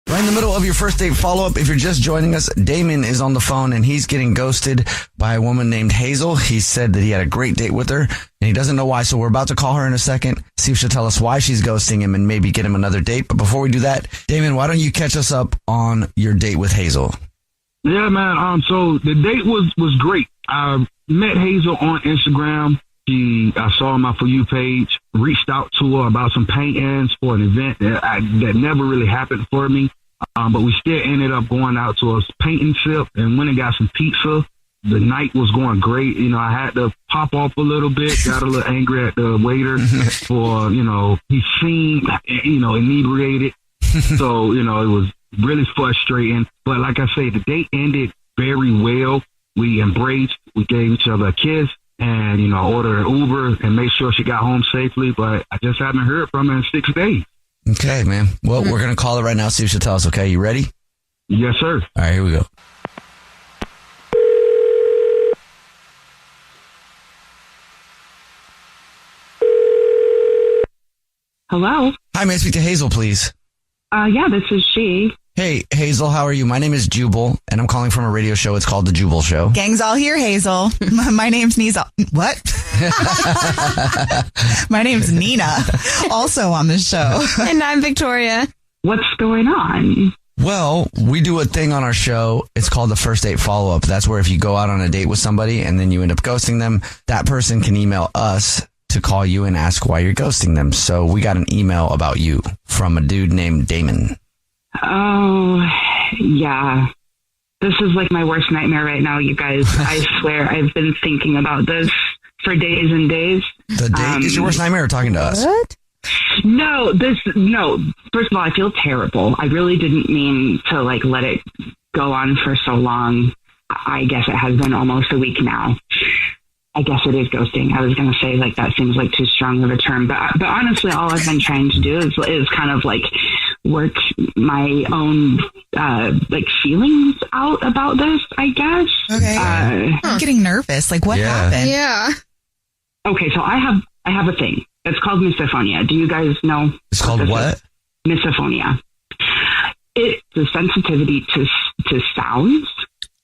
Right in the middle of your first date follow-up, if you're just joining us, Damon is on the phone and he's getting ghosted by a woman named Hazel. He said that he had a great date with her and he doesn't know why, so we're about to call her in a second, see if she'll tell us why she's ghosting him and maybe get him another date. But before we do that, Damon, why don't you catch us up on your date with Hazel? Yeah, man. So the date was great. I met Hazel on Instagram. I saw my For You page, reached out to her about some paintings for an event that never really happened for me. But we still ended up going out to a painting sip and went and got some pizza. The night was going great. I had to pop off a little bit, got a little angry at the waiter for, he seemed, inebriated. So, it was really frustrating. But like I say, the date ended very well. We embraced, we gave each other a kiss, and, order an Uber and make sure she got home safely. But I just haven't heard from her in 6 days. Okay, man. Well, we're going to call her right now, see if she'll tell us. Okay, you ready? Yes, sir. All right, here we go. Hello? Hi, may I speak to Hazel, please? Yeah, this is she. Hey, Hazel, how are you? My name is Jubal, and I'm calling from a radio show. It's called The Jubal Show. Gang's all here, Hazel. My name's Nina. What? My name's Nina, also on the show. And I'm Victoria. What's going on? Well, we do a thing on our show. It's called the first date follow-up. That's where if you go out on a date with somebody and then you end up ghosting them, that person can email us to call you and ask why you're ghosting them. So we got an email about you from a dude named Damon. Oh, yeah. This is like my worst nightmare right now, you guys. I swear I've been thinking about this for days and days. The date is your worst nightmare or talking to us? What? No. First of all, I feel terrible. I really didn't mean to let it go on for so long. I guess it has been almost a week now. I guess it is ghosting. I was going to say that seems like too strong of a term, but honestly, all I've been trying to do is kind of work my own feelings out about this, I guess. Okay. I'm getting nervous. What happened? Yeah. Okay, so I have a thing. It's called misophonia. Do you guys know? It's called what? Misophonia. It's a sensitivity to sounds.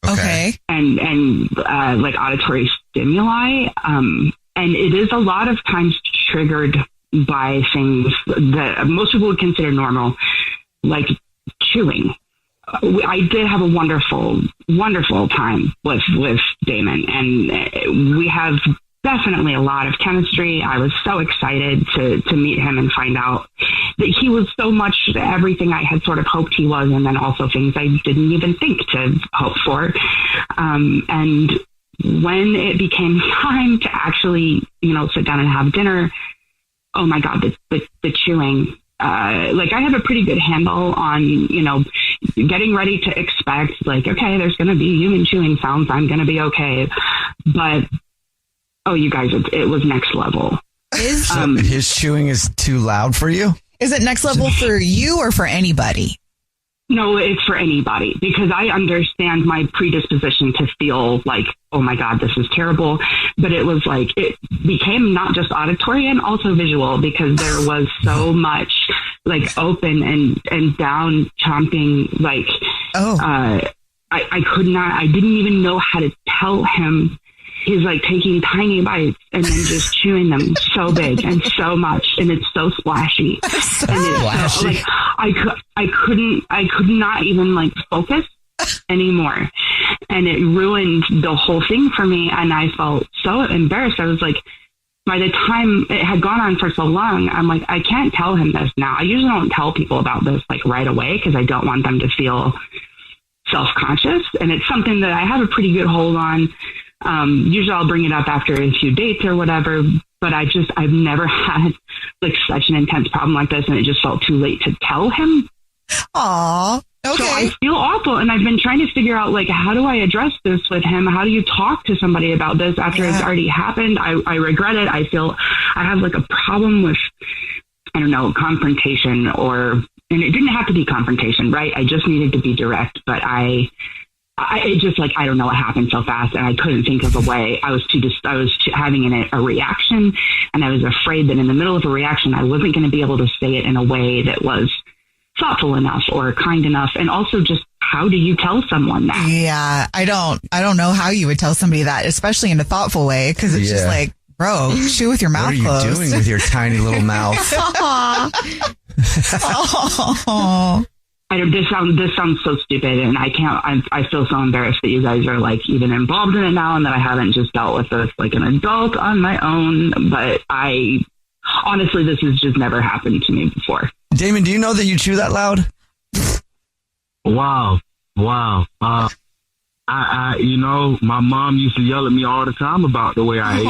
Okay. And auditory stimuli. And it is a lot of times triggered by things that most people would consider normal, like chewing. I did have a wonderful, wonderful time with Damon, and we have definitely a lot of chemistry. I was so excited to meet him and find out that he was so much everything I had sort of hoped he was, and then also things I didn't even think to hope for. And when it became time to actually, sit down and have dinner, oh my God, the chewing. I have a pretty good handle on, getting ready to expect, okay, there's going to be human chewing sounds. I'm going to be okay. But, oh, you guys, it was next level. His chewing is too loud for you? Is it next level for you or for anybody? No, it's for anybody, because I understand my predisposition to feel oh my God, this is terrible. But it was it became not just auditory and also visual, because there was so much open and down chomping. I could not, I didn't even know how to tell him. He's taking tiny bites and then just chewing them so big and so much, and it's so splashy. And it's so, I could not even focus anymore, and it ruined the whole thing for me. And I felt so embarrassed. I was by the time it had gone on for so long, I'm I can't tell him this now. I usually don't tell people about this right away, because I don't want them to feel self-conscious, and it's something that I have a pretty good hold on. Usually I'll bring it up after a few dates or whatever, but I've never had such an intense problem like this, and it just felt too late to tell him. Aw, okay. So I feel awful, and I've been trying to figure out how do I address this with him? How do you talk to somebody about this after it's already happened? I regret it. I feel I have a problem with, I don't know, confrontation, and it didn't have to be confrontation, right? I just needed to be direct, but it just I don't know what happened so fast, and I couldn't think of a way. I was having a reaction, and I was afraid that in the middle of a reaction, I wasn't going to be able to say it in a way that was thoughtful enough or kind enough. And also, just how do you tell someone that? Yeah, I don't know how you would tell somebody that, especially in a thoughtful way, because it's just bro, chew with your mouth closed. What are you doing with your tiny little mouth? Oh. This sounds so stupid, and I feel so embarrassed that you guys are even involved in it now, and that I haven't just dealt with this an adult on my own. But honestly, this has just never happened to me before. Damon, do you know that you chew that loud? Wow. My mom used to yell at me all the time about the way I ate.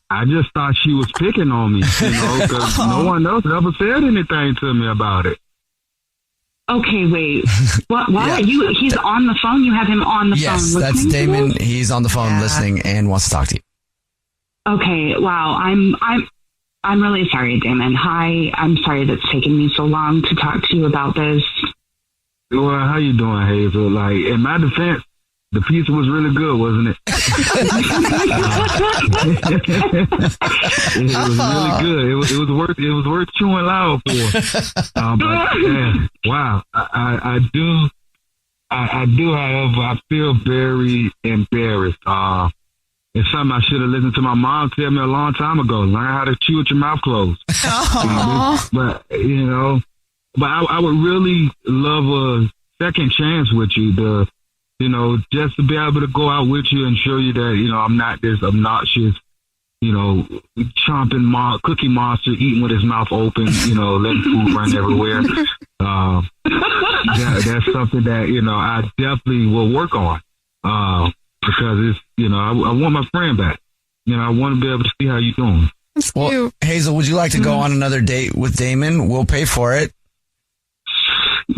I just thought she was picking on me, because no one else ever said anything to me about it. Okay, wait. What? Yeah. He's on the phone? You have him on the phone? Yes, that's Damon. He's on the phone listening and wants to talk to you. Okay. Wow. I'm really sorry, Damon. Hi. I'm sorry that's taken me so long to talk to you about this. Well, how you doing, Hazel? Like, in my defense, the pizza was really good, wasn't it? It was really good. It was worth chewing loud for. But, yeah, wow. I do, however, I feel very embarrassed. It's something I should have listened to my mom tell me a long time ago. Learn how to chew with your mouth closed. But, I would really love a second chance with you just to be able to go out with you and show you that, I'm not this obnoxious, chomping cookie monster eating with his mouth open, letting food run everywhere. That's something that, I definitely will work on. Because it's, I want my friend back. I want to be able to see how you're doing. Well, Hazel, would you like to go on another date with Damon? We'll pay for it.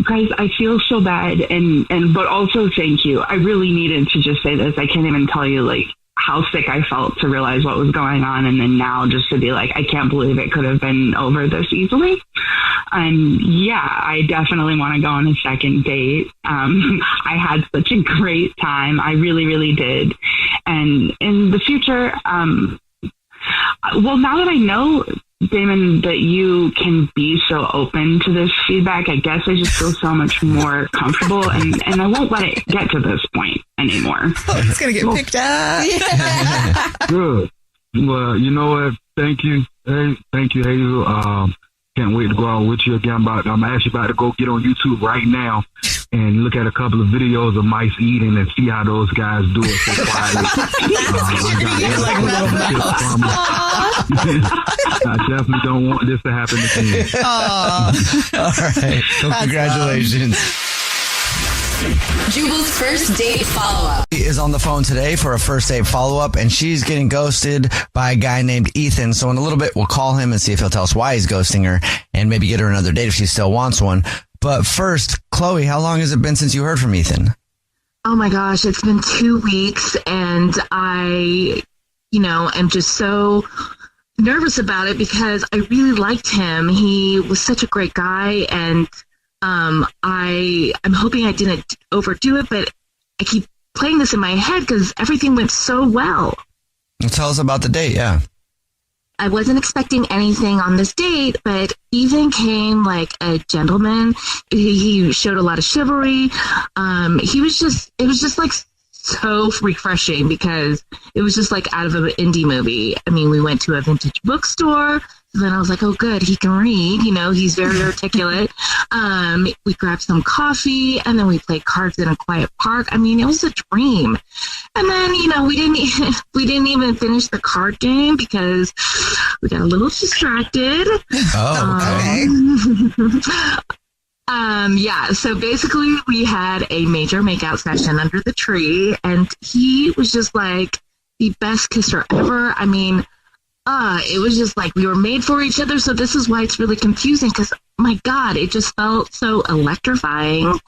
Guys, I feel so bad, but also thank you. I really needed to just say this. I can't even tell you how sick I felt to realize what was going on, and then now just to be like, I can't believe it could have been over this easily. And yeah, I definitely want to go on a second date. I had such a great time. I really, really did. And in the future, well, now that I know, Damon, that you can be so open to this feedback, I guess I just feel so much more comfortable, and I won't let it get to this point anymore. Oh, it's going to get picked up. Yeah. Good. Well, you know what? Thank you. Hey, thank you, Hazel. Can't wait to go out with you again. I'm actually about to go get on YouTube right now and look at a couple of videos of mice eating and see how those guys do it so quietly. I definitely don't want this to happen again. All right. Well, congratulations. Jubal's first date follow-up. She is on the phone today for a first date follow-up, and she's getting ghosted by a guy named Ethan. So in a little bit, we'll call him and see if he'll tell us why he's ghosting her and maybe get her another date if she still wants one. But first, Chloe, how long has it been since you heard from Ethan? Oh my gosh, it's been 2 weeks, and I, am just so nervous about it because I really liked him. He was such a great guy, and I'm hoping I didn't overdo it, but I keep playing this in my head because everything went so well. Tell us about the date, yeah. I wasn't expecting anything on this date, but Ethan came like a gentleman. He showed a lot of chivalry. It was just like so refreshing because it was just like out of an indie movie. I mean, we went to a vintage bookstore. So then I was like, oh, good, he can read. He's very articulate. We grabbed some coffee, and then we played cards in a quiet park. I mean, it was a dream. And then, we didn't even finish the card game because we got a little distracted. Oh, okay. Yeah, so basically we had a major makeout session under the tree, and he was just like the best kisser ever. I mean, it was just like we were made for each other. So this is why it's really confusing because, my God, it just felt so electrifying.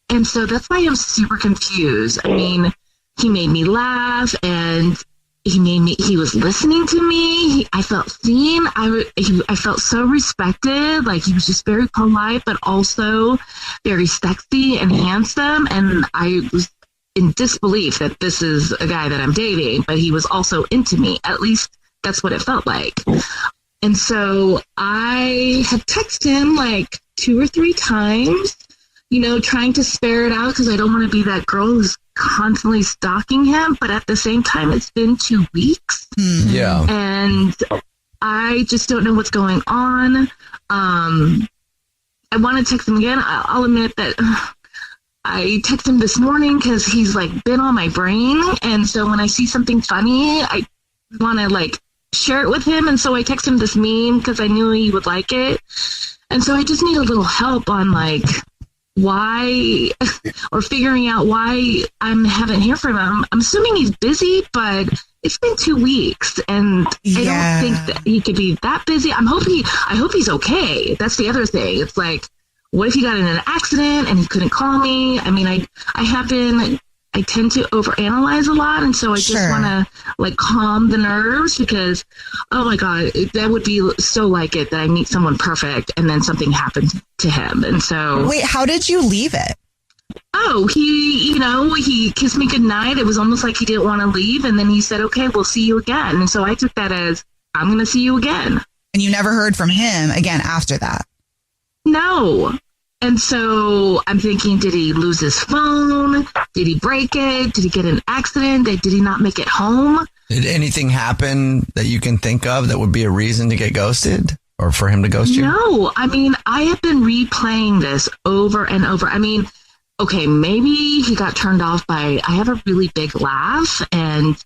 And so that's why I'm super confused. I mean, he made me laugh and he was listening to me. I felt seen. I felt so respected. Like, he was just very polite, but also very sexy and handsome. And I was in disbelief that this is a guy that I'm dating, but he was also into me. At least that's what it felt like. And so I had texted him like 2 or 3 times, trying to spare it out because I don't want to be that girl who's constantly stalking him. But at the same time, it's been 2 weeks. Yeah. And I just don't know what's going on. I want to text him again. I'll admit that I texted him this morning because he's like been on my brain. And so when I see something funny, I want to share it with him. And so I texted him this meme because I knew he would like it. And so I just need a little help on why or figuring out why I haven't heard from him. I'm assuming he's busy, but it's been 2 weeks and I don't think that he could be that busy. I hope he's okay. That's the other thing. It's like, what if he got in an accident and he couldn't call me? I mean, I have been I tend to overanalyze a lot. And so I just want to like calm the nerves because, oh my God, that would be so like it that I meet someone perfect and then something happens to him. And so. Wait, how did you leave it? Oh, he kissed me goodnight. It was almost like he didn't want to leave. And then he said, okay, we'll see you again. And so I took that as I'm going to see you again. And you never heard from him again after that? No. And so I'm thinking, did he lose his phone? Did he break it? Did he get in an accident? Did he not make it home? Did anything happen that you can think of that would be a reason to get ghosted or for him to ghost you? No. I mean, I have been replaying this over and over. I mean, okay, maybe he got turned off by, I have a really big laugh. And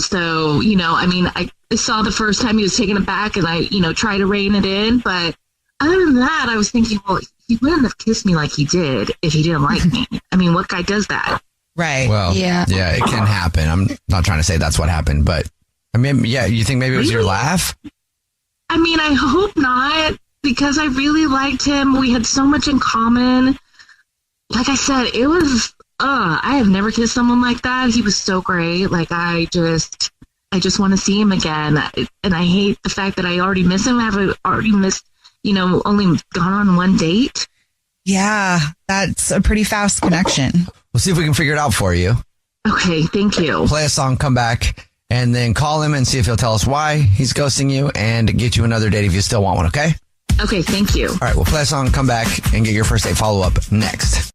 so, I mean, I saw the first time he was taken aback and I, tried to rein it in. But other than that, I was thinking, well, he wouldn't have kissed me like he did if he didn't like me. I mean, what guy does that? Right. Well, yeah, it can happen. I'm not trying to say that's what happened, but I mean, yeah, you think maybe it was your laugh? I mean, I hope not, because I really liked him. We had so much in common. Like I said, it was, I have never kissed someone like that. He was so great. Like, I just want to see him again. And I hate the fact that I already miss him. I've already missed, only gone on one date. Yeah, that's a pretty fast connection. We'll see if we can figure it out for you. Okay, thank you. Play a song, come back, and then call him and see if he'll tell us why he's ghosting you and get you another date if you still want one, okay? Okay, thank you. All right, we'll play a song, come back, and get your first date follow-up next.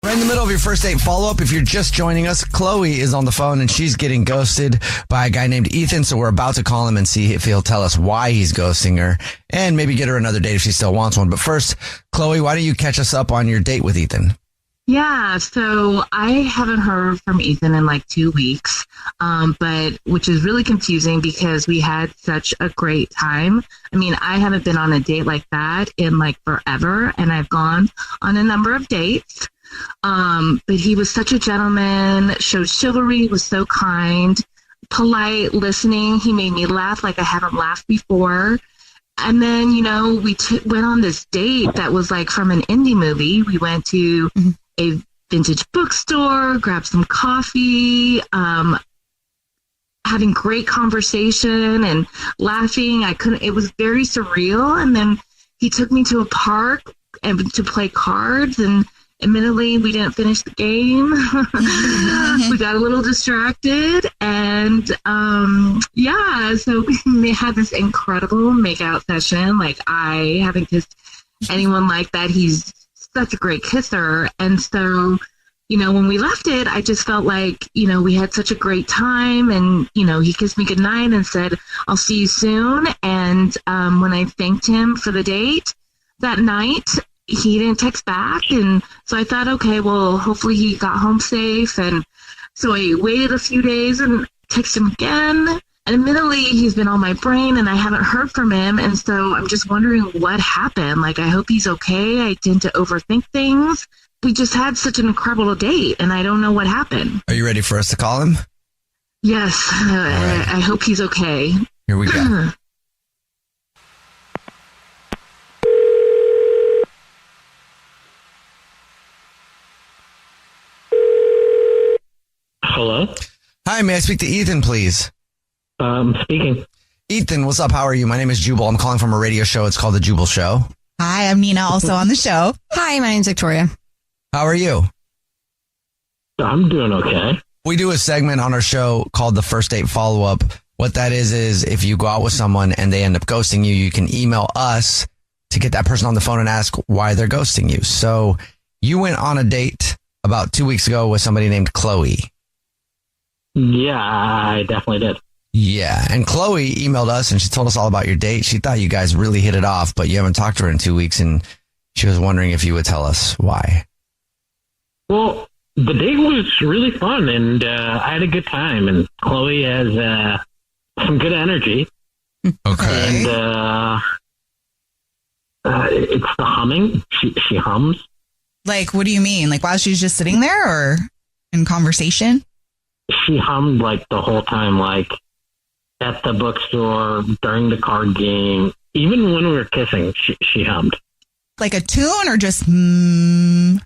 Right in the middle of your first date follow-up, if you're just joining us, Chloe is on the phone and she's getting ghosted by a guy named Ethan. So we're about to call him and see if he'll tell us why he's ghosting her and maybe get her another date if she still wants one. But first, Chloe, why don't you catch us up on your date with Ethan? Yeah, so I haven't heard from Ethan in like 2 weeks, but which is really confusing because we had such a great time. I mean, I haven't been on a date like that in like forever, and I've gone on a number of dates. But he was such a gentleman, showed chivalry, was so kind, polite, listening. He made me laugh like I haven't laughed before. And then, we went on this date that was like from an indie movie. We went to a vintage bookstore, grabbed some coffee, having great conversation and laughing. It was very surreal. And then he took me to a park and to play cards, and admittedly, we didn't finish the game. We got a little distracted, and so we had this incredible makeout session. Like, I haven't kissed anyone like that. He's such a great kisser, and so when we left it, I just felt like we had such a great time, and he kissed me goodnight and said, "I'll see you soon." And when I thanked him for the date that night, he didn't text back. And so I thought, okay, well, hopefully he got home safe. And so I waited a few days and texted him again. And admittedly, he's been on my brain and I haven't heard from him. And so I'm just wondering what happened. Like, I hope he's okay. I tend to overthink things. We just had such an incredible date and I don't know what happened. Are you ready for us to call him? Yes. Right. I hope he's okay. Here we go. Hello? Hi, may I speak to Ethan, please? Speaking. Ethan, what's up? How are you? My name is Jubal. I'm calling from a radio show. It's called The Jubal Show. Hi, I'm Nina, also on the show. Hi, my name's Victoria. How are you? I'm doing okay. We do a segment on our show called the First Date Follow-Up. What that is if you go out with someone and they end up ghosting you, you can email us to get that person on the phone and ask why they're ghosting you. So you went on a date about 2 weeks ago with somebody named Chloe. Yeah, I definitely did. Yeah, and Chloe emailed us and she told us all about your date. She thought you guys really hit it off, but you haven't talked to her in 2 weeks, and she was wondering if you would tell us why. Well, the date was really fun, and I had a good time, and Chloe has some good energy. Okay. And it's the humming. She hums. Like, what do you mean? Like, while she's just sitting there or in conversation? She hummed like the whole time, like at the bookstore, during the card game, even when we were kissing, she hummed. Like a tune or just Couldn't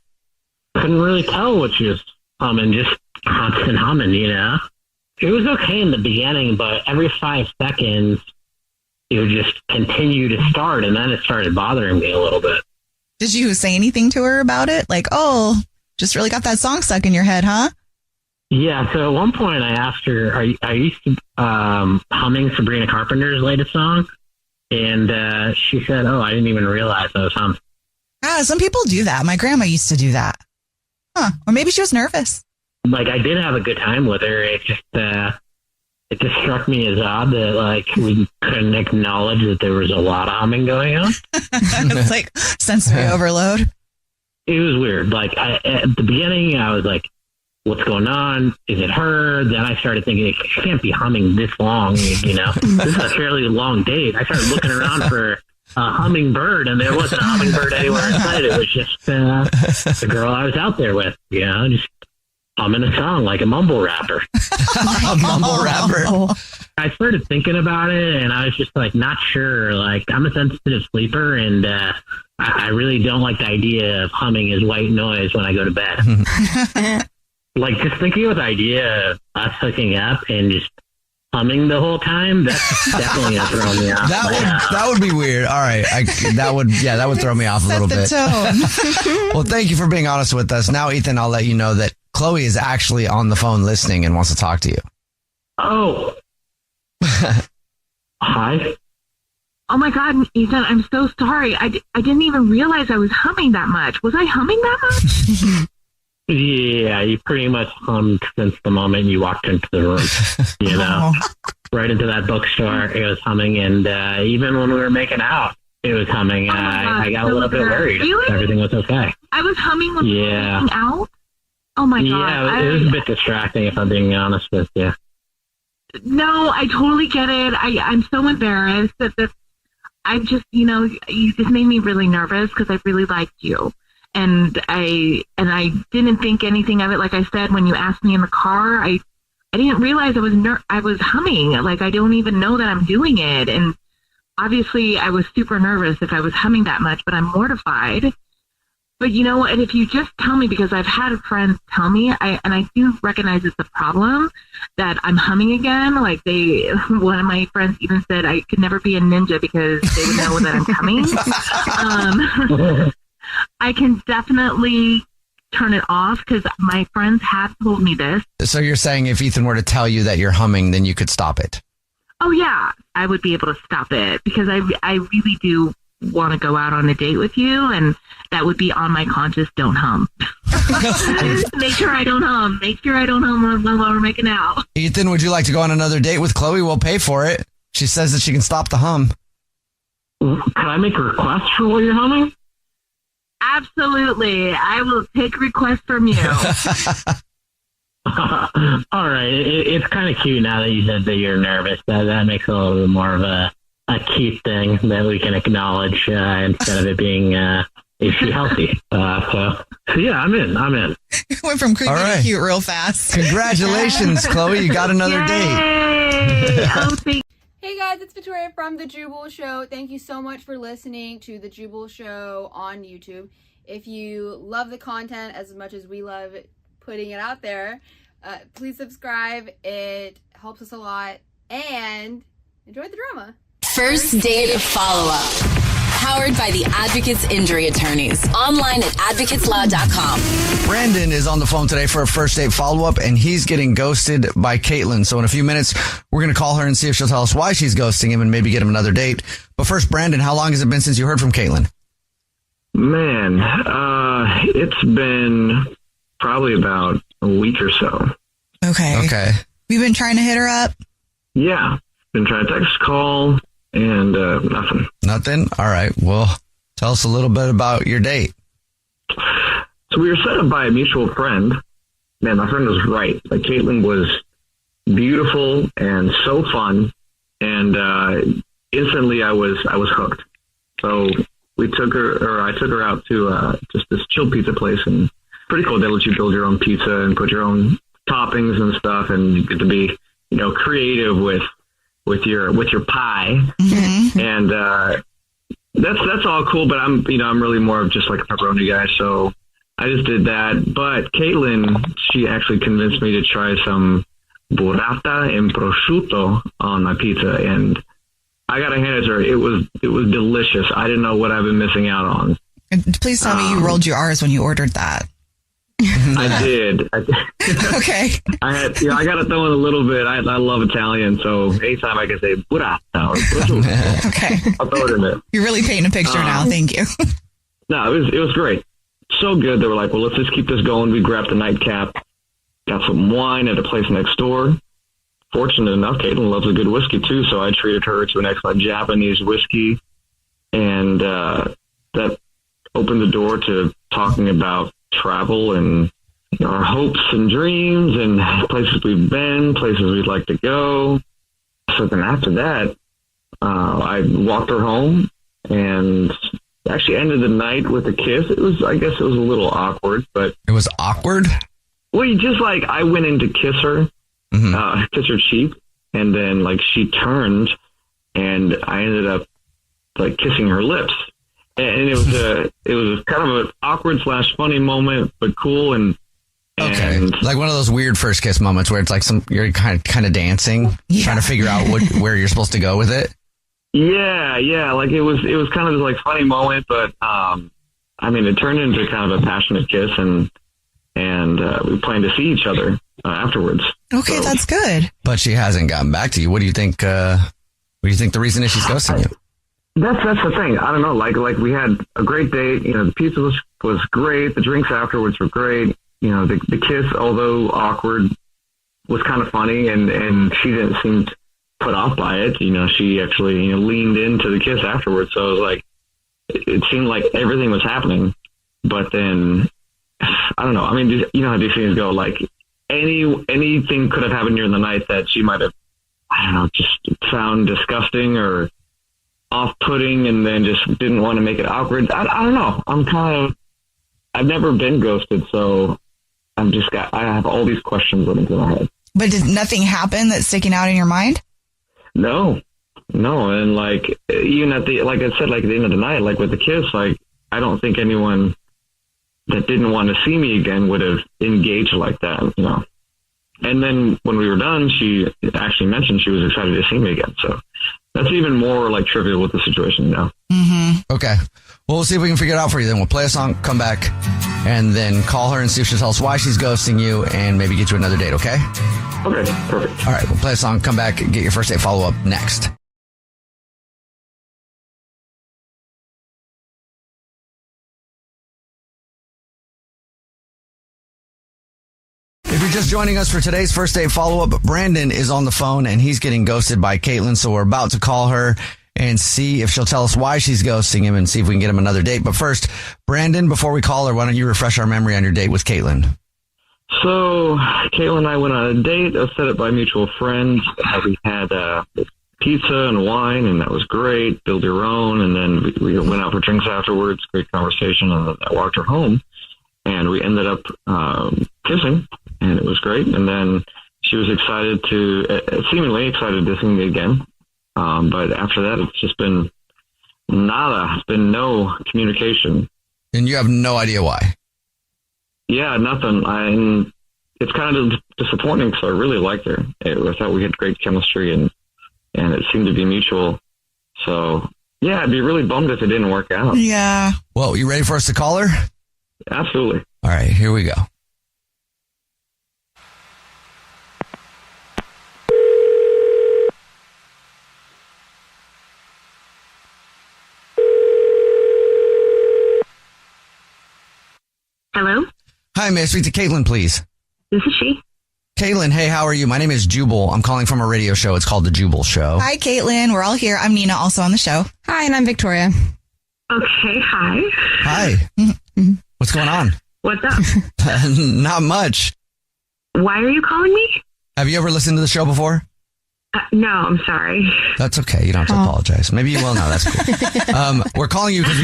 really tell what she was humming, just constant humming, you know? It was okay in the beginning, but every 5 seconds, it would just continue to start, and then it started bothering me a little bit. Did you say anything to her about it? Like, oh, just really got that song stuck in your head, huh? Yeah, so at one point I asked her, are you humming Sabrina Carpenter's latest song? And she said, oh, I didn't even realize I was humming. Some people do that. My grandma used to do that. Huh. Or maybe she was nervous. Like, I did have a good time with her. It just struck me as odd that, like, we couldn't acknowledge that there was a lot of humming going on. It's like sensory overload. It was weird. Like, at the beginning, I was like, what's going on? Is it her? Then I started thinking, she can't be humming this long, you know? This is a fairly long date. I started looking around for a hummingbird, and there wasn't a hummingbird anywhere in sight. It was just the girl I was out there with, you know, just humming a song like a mumble rapper. A mumble rapper. I started thinking about it, and I was just like, not sure. Like, I'm a sensitive sleeper, and I really don't like the idea of humming as white noise when I go to bed. Like, just thinking of the idea of us hooking up and just humming the whole time, that's definitely going to throw me off. That would be weird. All right. That would throw me off a little bit. Well, thank you for being honest with us. Now, Ethan, I'll let you know that Chloe is actually on the phone listening and wants to talk to you. Oh. Hi. Oh my God, Ethan, I'm so sorry. I didn't even realize I was humming that much. Was I humming that much? Yeah, you pretty much hummed since the moment you walked into the room, you know, right into that bookstore. It was humming. And even when we were making out, it was humming. Oh my God, I got a little bit worried. Really? Everything was okay. I was humming when we were making out? Oh my God. Yeah, it was a bit distracting, if I'm being honest with you. No, I totally get it. I'm so embarrassed that I just, you know, you just made me really nervous because I really liked you. And I didn't think anything of it. Like I said, when you asked me in the car, I didn't realize I was humming. Like, I don't even know that I'm doing it. And obviously I was super nervous if I was humming that much, but I'm mortified. But you know, and if you just tell me, because I've had friends tell me, I do recognize it's a problem that I'm humming again. Like one of my friends even said I could never be a ninja because they would know that I'm coming. I can definitely turn it off because my friends have told me this. So you're saying if Ethan were to tell you that you're humming, then you could stop it? Oh, yeah. I would be able to stop it because I really do want to go out on a date with you, and that would be on my conscience. Don't hum. Make sure I don't hum. Make sure I don't hum while we're making out. Ethan, would you like to go on another date with Chloe? We'll pay for it. She says that she can stop the hum. Can I make a request for what you're humming? Absolutely. I will take requests from you. All right. It's kind of cute now that you said that you're nervous. That makes it a little bit more of a cute thing that we can acknowledge instead of it being is she healthy? So yeah, I'm in. Went from creepy to cute real fast. Congratulations, Chloe. You got another date. Oh, thank Hey guys, it's Victoria from The Jubal Show. Thank you so much for listening to The Jubal Show on YouTube. If you love the content as much as we love putting it out there, please subscribe. It helps us a lot. And enjoy the drama. First Date Follow-Up. Powered by the Advocates Injury Attorneys. Online at advocateslaw.com. Brandon is on the phone today for a first date follow-up, and he's getting ghosted by Caitlin. So in a few minutes, we're going to call her and see if she'll tell us why she's ghosting him and maybe get him another date. But first, Brandon, how long has it been since you heard from Caitlin? Man, it's been probably about a week or so. Okay. We've been trying to hit her up. Yeah. Been trying to text, call, and nothing. Nothing? All right. Well, tell us a little bit about your date. So we were set up by a mutual friend. Man, my friend was right. Like, Caitlin was beautiful and so fun. And instantly I was hooked. So I took her out to just this chill pizza place, and pretty cool. They let you build your own pizza and put your own toppings and stuff, and you get to be, creative with your pie. Mm-hmm. And that's all cool, but I'm really more of just like a pepperoni guy, so I just did that. But Caitlin, she actually convinced me to try some burrata and prosciutto on my pizza, and I gotta hand it to her. It was delicious. I didn't know what I've been missing out on. Please tell me you rolled your R's when you ordered that. I did. Okay. I got to throw in a little bit. I love Italian, so anytime I can say burrata or prosciutto, okay, I'll throw it in there. You're really painting a picture now. Thank you. No, it was great. So good. They were like, well, let's just keep this going. We grabbed the nightcap, got some wine at a place next door. Fortunate enough, Caitlin loves a good whiskey too, so I treated her to an excellent Japanese whiskey, and that opened the door to talking about travel and our hopes and dreams and places we've been, places we'd like to go. So then after that, I walked her home and actually ended the night with a kiss. I guess it was a little awkward, but it was awkward. Well, you just I went in to kiss her, kiss her cheek, and then she turned, and I ended up kissing her lips. And it was kind of an awkward / funny moment, but cool and like one of those weird first kiss moments where it's like you're kind of dancing, trying to figure out where you're supposed to go with it. Yeah. It was kind of this funny moment, but it turned into kind of a passionate kiss, and we plan to see each other afterwards. Okay, so. That's good. But she hasn't gotten back to you. What do you think? What do you think the reason is she's ghosting you? That's the thing. I don't know. Like we had a great date. The pizza was great. The drinks afterwards were great. The kiss, although awkward, was kind of funny, and she didn't seem put off by it. She actually leaned into the kiss afterwards. So it was like it seemed like everything was happening. But then I don't know. I mean, how these things go. Like anything could have happened during the night that she might have, I don't know, just found disgusting or off-putting, and then just didn't want to make it awkward. I don't know. I've never been ghosted, so I have all these questions running through my head. But did nothing happen that's sticking out in your mind? No. And even at the, like I said, at the end of the night, with the kiss, I don't think anyone that didn't want to see me again would have engaged like that, And then when we were done, she actually mentioned she was excited to see me again. So that's even more trivial with the situation now. Mm-hmm. Okay. Well, we'll see if we can figure it out for you then. We'll play a song, come back, and then call her and see if she'll tell us why she's ghosting you and maybe get you another date, okay? Okay, perfect. All right, we'll play a song, come back, and get your first date follow-up next. If you're just joining us for today's first date follow-up, Brandon is on the phone and he's getting ghosted by Caitlin, so we're about to call her and see if she'll tell us why she's ghosting him and see if we can get him another date. But first, Brandon, before we call her, why don't you refresh our memory on your date with Caitlin? So Caitlin and I went on a date. I set up by mutual friends. We had pizza and wine, and that was great. Build your own, and then we went out for drinks afterwards. Great conversation, and then I walked her home, and we ended up kissing, and it was great. And then she was seemingly excited to see me again. But after that, it's just been nada. It's been no communication. And you have no idea why? Yeah, nothing. It's kind of disappointing because I really liked her. I thought we had great chemistry and it seemed to be mutual. So, yeah, I'd be really bummed if it didn't work out. Yeah. Well, you ready for us to call her? Absolutely. All right, here we go. Hello? Hi, may I speak to Caitlin, please? This is she. Caitlin, hey, how are you? My name is Jubal. I'm calling from a radio show. It's called The Jubal Show. Hi, Caitlin. We're all here. I'm Nina, also on the show. Hi, and I'm Victoria. Okay, hi. Hi. What's going on? What's up? Not much. Why are you calling me? Have you ever listened to the show before? No, I'm sorry. That's okay. You don't have to apologize. Maybe you will now. That's cool. We're calling you because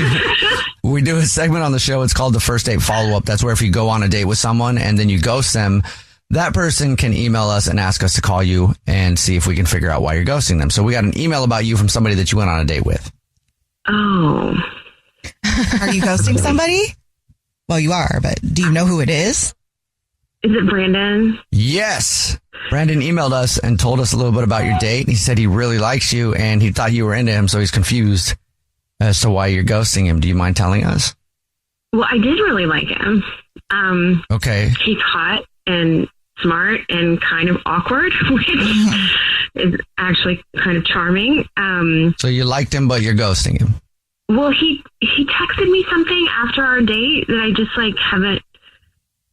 we do a segment on the show. It's called the First Date Follow-Up. That's where if you go on a date with someone and then you ghost them, that person can email us and ask us to call you and see if we can figure out why you're ghosting them. So we got an email about you from somebody that you went on a date with. Oh. Are you ghosting somebody? Well, you are, but do you know who it is? Is it Brandon? Yes. Brandon emailed us and told us a little bit about your date. He said he really likes you and he thought you were into him, so he's confused as to why you're ghosting him. Do you mind telling us? Well, I did really like him. Okay. He's hot and smart and kind of awkward, which is actually kind of charming. So you liked him, but you're ghosting him. Well, he texted me something after our date that I just haven't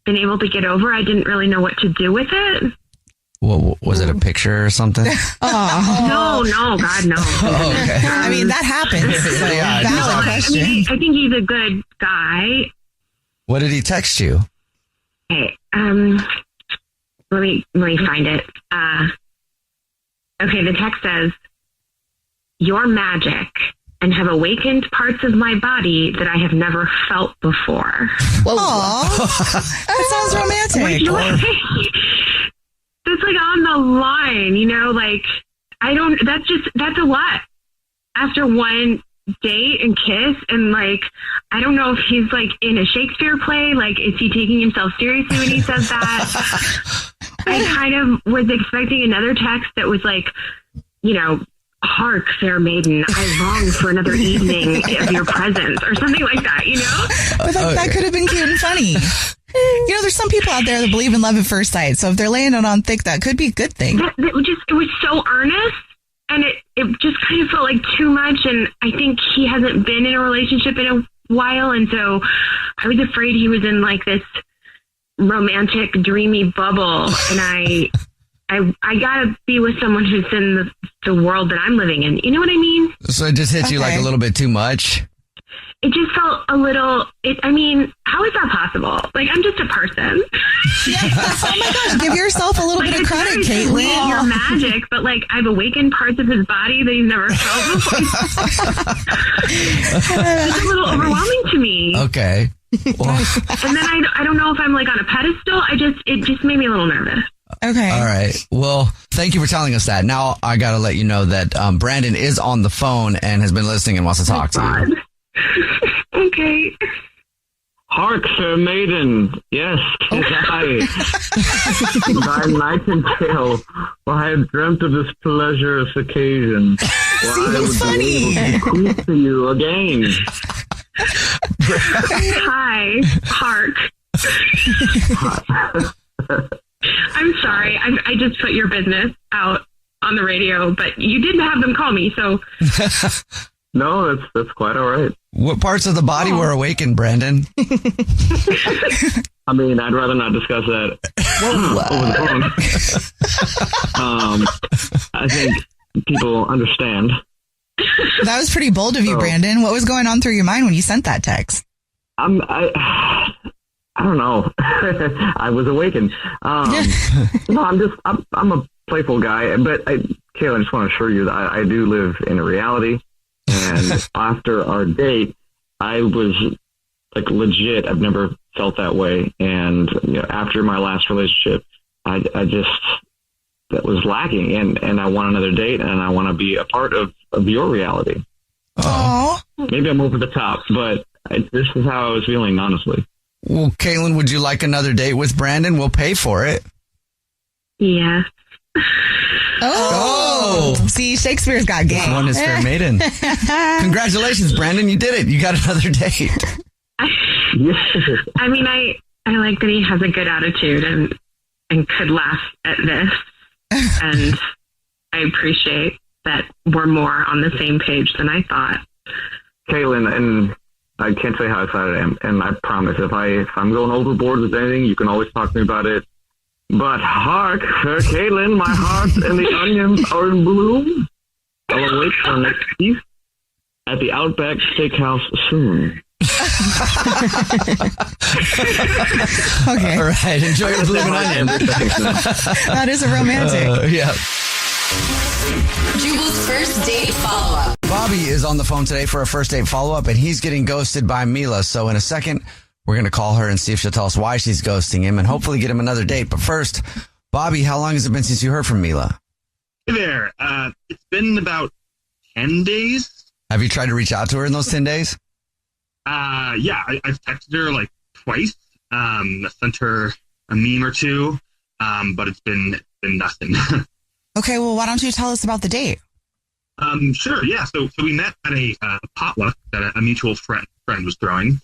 been able to get over. I didn't really know what to do with it. Well, was it a picture or something? No, God, no. Oh, okay. I mean, that happens. So Yeah, valid question. I think he's a good guy. What did he text you? Okay, let me find it. Okay, the text says, "You're magic and have awakened parts of my body that I have never felt before." That sounds romantic. That's on the line, that's a lot. After one date and kiss, and I don't know if he's in a Shakespeare play. Is he taking himself seriously when he says that? I kind of was expecting another text that was "Hark, fair maiden, I long for another evening of your presence," or something like that, But that could have been cute and funny. There's some people out there that believe in love at first sight. So if they're laying it on thick, that could be a good thing. It was so earnest, and it just kind of felt like too much. And I think he hasn't been in a relationship in a while, and so I was afraid he was in this romantic, dreamy bubble. And I gotta be with someone who's in the world that I'm living in. You know what I mean? So it just hit you a little bit too much? It just felt a little, how is that possible? I'm just a person. Oh my gosh, give yourself a little bit of credit, Caitlin. You're magic, but I've awakened parts of his body that he's never felt before. It's a little overwhelming to me. Okay. Well, and then I don't know if I'm on a pedestal. It just made me a little nervous. Okay. All right. Well, thank you for telling us that. Now I got to let you know that Brandon is on the phone and has been listening and wants to talk to you. Okay. Hark, fair maiden. Yes, 'tis I. Thy nightingale. Well, I had dreamt of this pleasurous occasion. Well, I would be able to speak to you again. Hi, Hark. I'm sorry. I just put your business out on the radio, but you didn't have them call me, so. No, that's quite all right. What parts of the body were awakened, Brandon? I mean, I'd rather not discuss that over the phone. I think people understand. That was pretty bold of you, Brandon. What was going on through your mind when you sent that text? I don't know. I was awakened. No, I'm a playful guy, but Kayla, I just want to assure you that I do live in a reality. And after our date, I was legit. I've never felt that way. And after my last relationship, I just, that was lacking. And I want another date, and I want to be a part of your reality. Oh, maybe I'm over the top, but this is how I was feeling, honestly. Well, Caitlin, would you like another date with Brandon? We'll pay for it. Yeah. Oh. See, Shakespeare's got game. One is fair maiden. Congratulations, Brandon. You did it. You got another date. I mean, I like that he has a good attitude and could laugh at this. And I appreciate that we're more on the same page than I thought. Caitlin, and I can't tell you how excited I am. And I promise, if I'm going overboard with anything, you can always talk to me about it. But hark, fair Caitlin, my heart and the onions are in bloom. I'll await our next feast at the Outback Steakhouse soon. Okay. All right. Enjoy your blooming onion. That is a romantic. Yeah. Jubal's first date follow-up. Bobby is on the phone today for a first date follow-up, and he's getting ghosted by Mila. So in a second, we're going to call her and see if she'll tell us why she's ghosting him and hopefully get him another date. But first, Bobby, how long has it been since you heard from Mila? Hey there. It's been about 10 days. Have you tried to reach out to her in those 10 days? Yeah, I've texted her like twice. I sent her a meme or two, but it's been nothing. Okay, well, why don't you tell us about the date? Sure, yeah. So we met at a potluck that a mutual friend was throwing,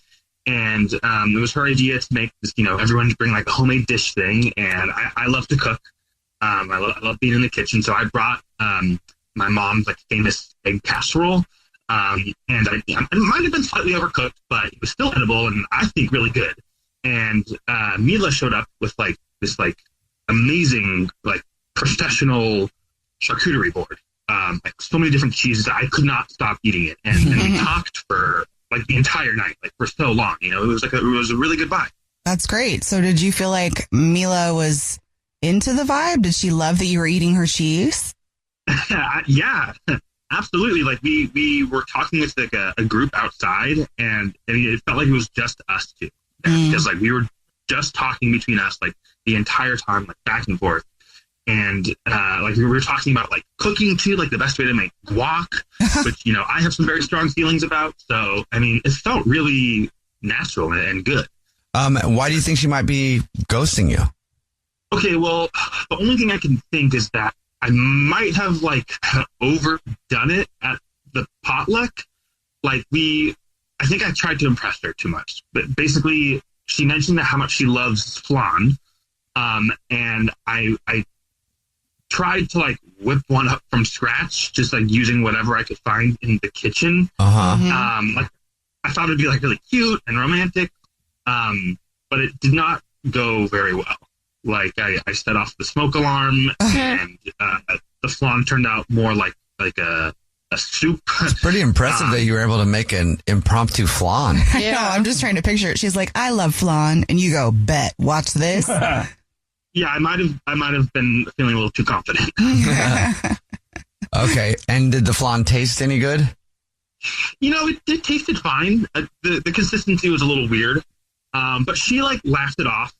and it was her idea to make this, everyone to bring like a homemade dish thing, and I love to cook. I love being in the kitchen, so I brought my mom's like famous egg casserole, and it might have been slightly overcooked, but it was still edible and I think really good. And Mila showed up with like this like amazing like professional charcuterie board, like so many different cheeses. I could not stop eating it, and we talked for like the entire night, like for so long. It was it was a really good vibe. That's great. So did you feel like Mila was into the vibe? Did she love that you were eating her cheese? Yeah, absolutely. Like we were talking with like a group outside, and it felt like it was just us two, because like we were just talking between us like the entire time, like back and forth. And like we were talking about like cooking too, like the best way to make guac, which I have some very strong feelings about. So I mean, it felt really natural and good. Why do you think she might be ghosting you? Okay, well, the only thing I can think is that I might have like overdone it at the potluck. Like I think I tried to impress her too much. But basically, she mentioned that how much she loves flan, and I tried to like whip one up from scratch, just like using whatever I could find in the kitchen. Like I thought it'd be like really cute and romantic, but it did not go very well. Like I set off the smoke alarm, and the flan turned out more like a soup. It's pretty impressive that you were able to make an impromptu flan. I know. I'm just trying to picture it. She's like, I love flan, and you go, bet. Watch this. Yeah, I might have been feeling a little too confident. Okay, and did the flan taste any good? It tasted fine. The consistency was a little weird, but she like laughed it off,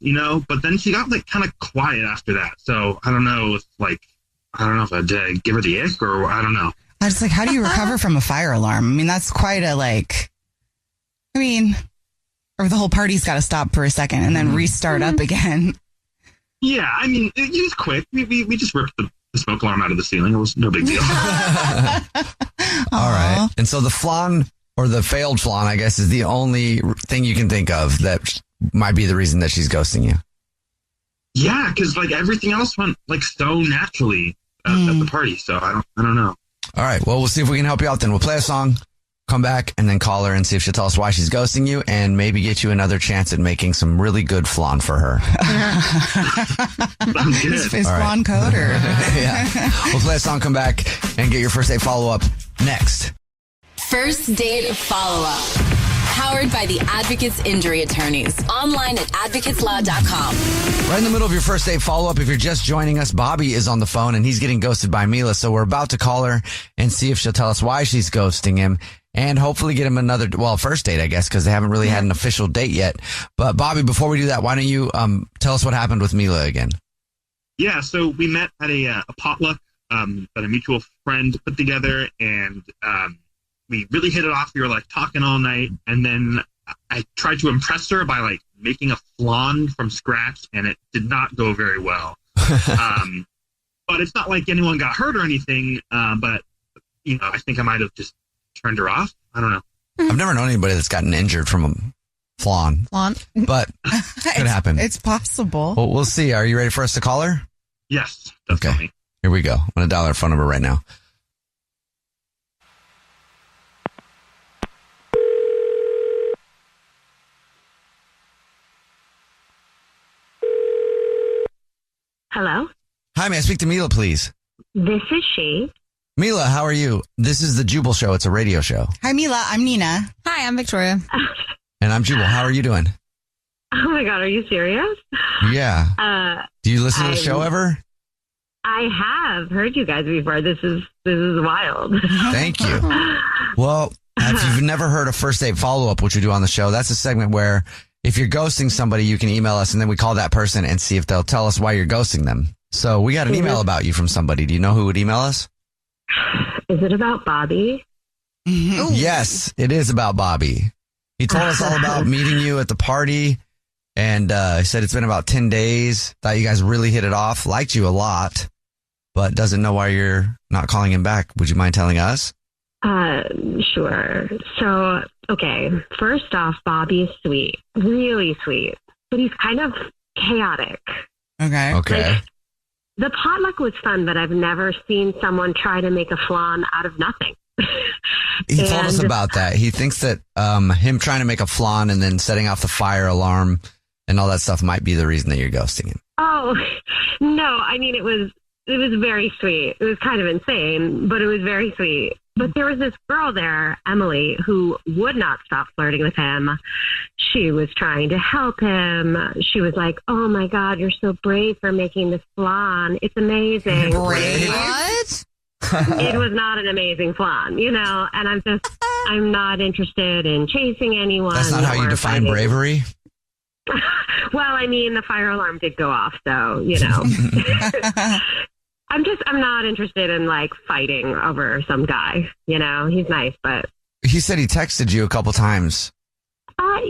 But then she got like kind of quiet after that. So I don't know if I give her the ick or I don't know. I was like, how do you recover from a fire alarm? I mean, that's quite a or the whole party's got to stop for a second and then restart up again. Yeah, I mean, it was quick. We just ripped the smoke alarm out of the ceiling. It was no big deal. All right. And so the flan, or the failed flan, I guess, is the only thing you can think of that might be the reason that she's ghosting you. Yeah, because like everything else went like so naturally at the party. So I don't know. All right. Well, we'll see if we can help you out then. We'll play a song, come back, and then call her and see if she'll tell us why she's ghosting you and maybe get you another chance at making some really good flan for her. Is flan code or? Yeah. We'll play a song, come back, and get your first date follow-up next. First date follow-up. Powered by the Advocates Injury Attorneys. Online at advocateslaw.com. Right in the middle of your first date follow-up, if you're just joining us, Bobby is on the phone and he's getting ghosted by Mila. So we're about to call her and see if she'll tell us why she's ghosting him and hopefully get him another, first date, I guess, because they haven't really had an official date yet. But Bobby, before we do that, why don't you tell us what happened with Mila again? Yeah, so we met at a potluck that a mutual friend put together, and we really hit it off. We were like talking all night, and then I tried to impress her by like making a flan from scratch, and it did not go very well. But it's not like anyone got hurt or anything. But I think I might have just turned her off. I don't know. I've never known anybody that's gotten injured from a flan, but could happen. It's possible. Well, we'll see. Are you ready for us to call her? Yes, definitely. Okay, here we go. I'm going to dial her phone number right now. Hello? Hi, may I speak to Mila, please? This is she. Mila, how are you? This is the Jubal Show. It's a radio show. Hi, Mila. I'm Nina. Hi, I'm Victoria. And I'm Jubal. How are you doing? Oh my God, are you serious? Yeah. Do you listen to the show ever? I have heard you guys before. This is wild. Thank you. Well, if you've never heard of First Date Follow-Up, which we do on the show, that's a segment where if you're ghosting somebody, you can email us and then we call that person and see if they'll tell us why you're ghosting them. So we got an email about you from somebody. Do you know who would email us? Is it about Bobby? Yes, it is about Bobby. He told us all about meeting you at the party, and he said it's been about 10 days. Thought you guys really hit it off, liked you a lot, but doesn't know why you're not calling him back. Would you mind telling us? Sure. So, okay, first off, Bobby's sweet, really sweet, but he's kind of chaotic. Okay. Okay. Like, the potluck was fun, but I've never seen someone try to make a flan out of nothing. He told us about that. He thinks that him trying to make a flan and then setting off the fire alarm and all that stuff might be the reason that you're ghosting him. Oh, no, I mean, it was very sweet. It was kind of insane, but it was very sweet. But there was this girl there, Emily, who would not stop flirting with him. She was trying to help him. She was like, oh my God, you're so brave for making this flan. It's amazing. Brave? What? It was not an amazing flan, you know, and I'm not interested in chasing anyone. That's not how you define bravery? Well, I mean, the fire alarm did go off, so, you know. I'm not interested in like fighting over some guy, you know. He's nice, but He said he texted you a couple times.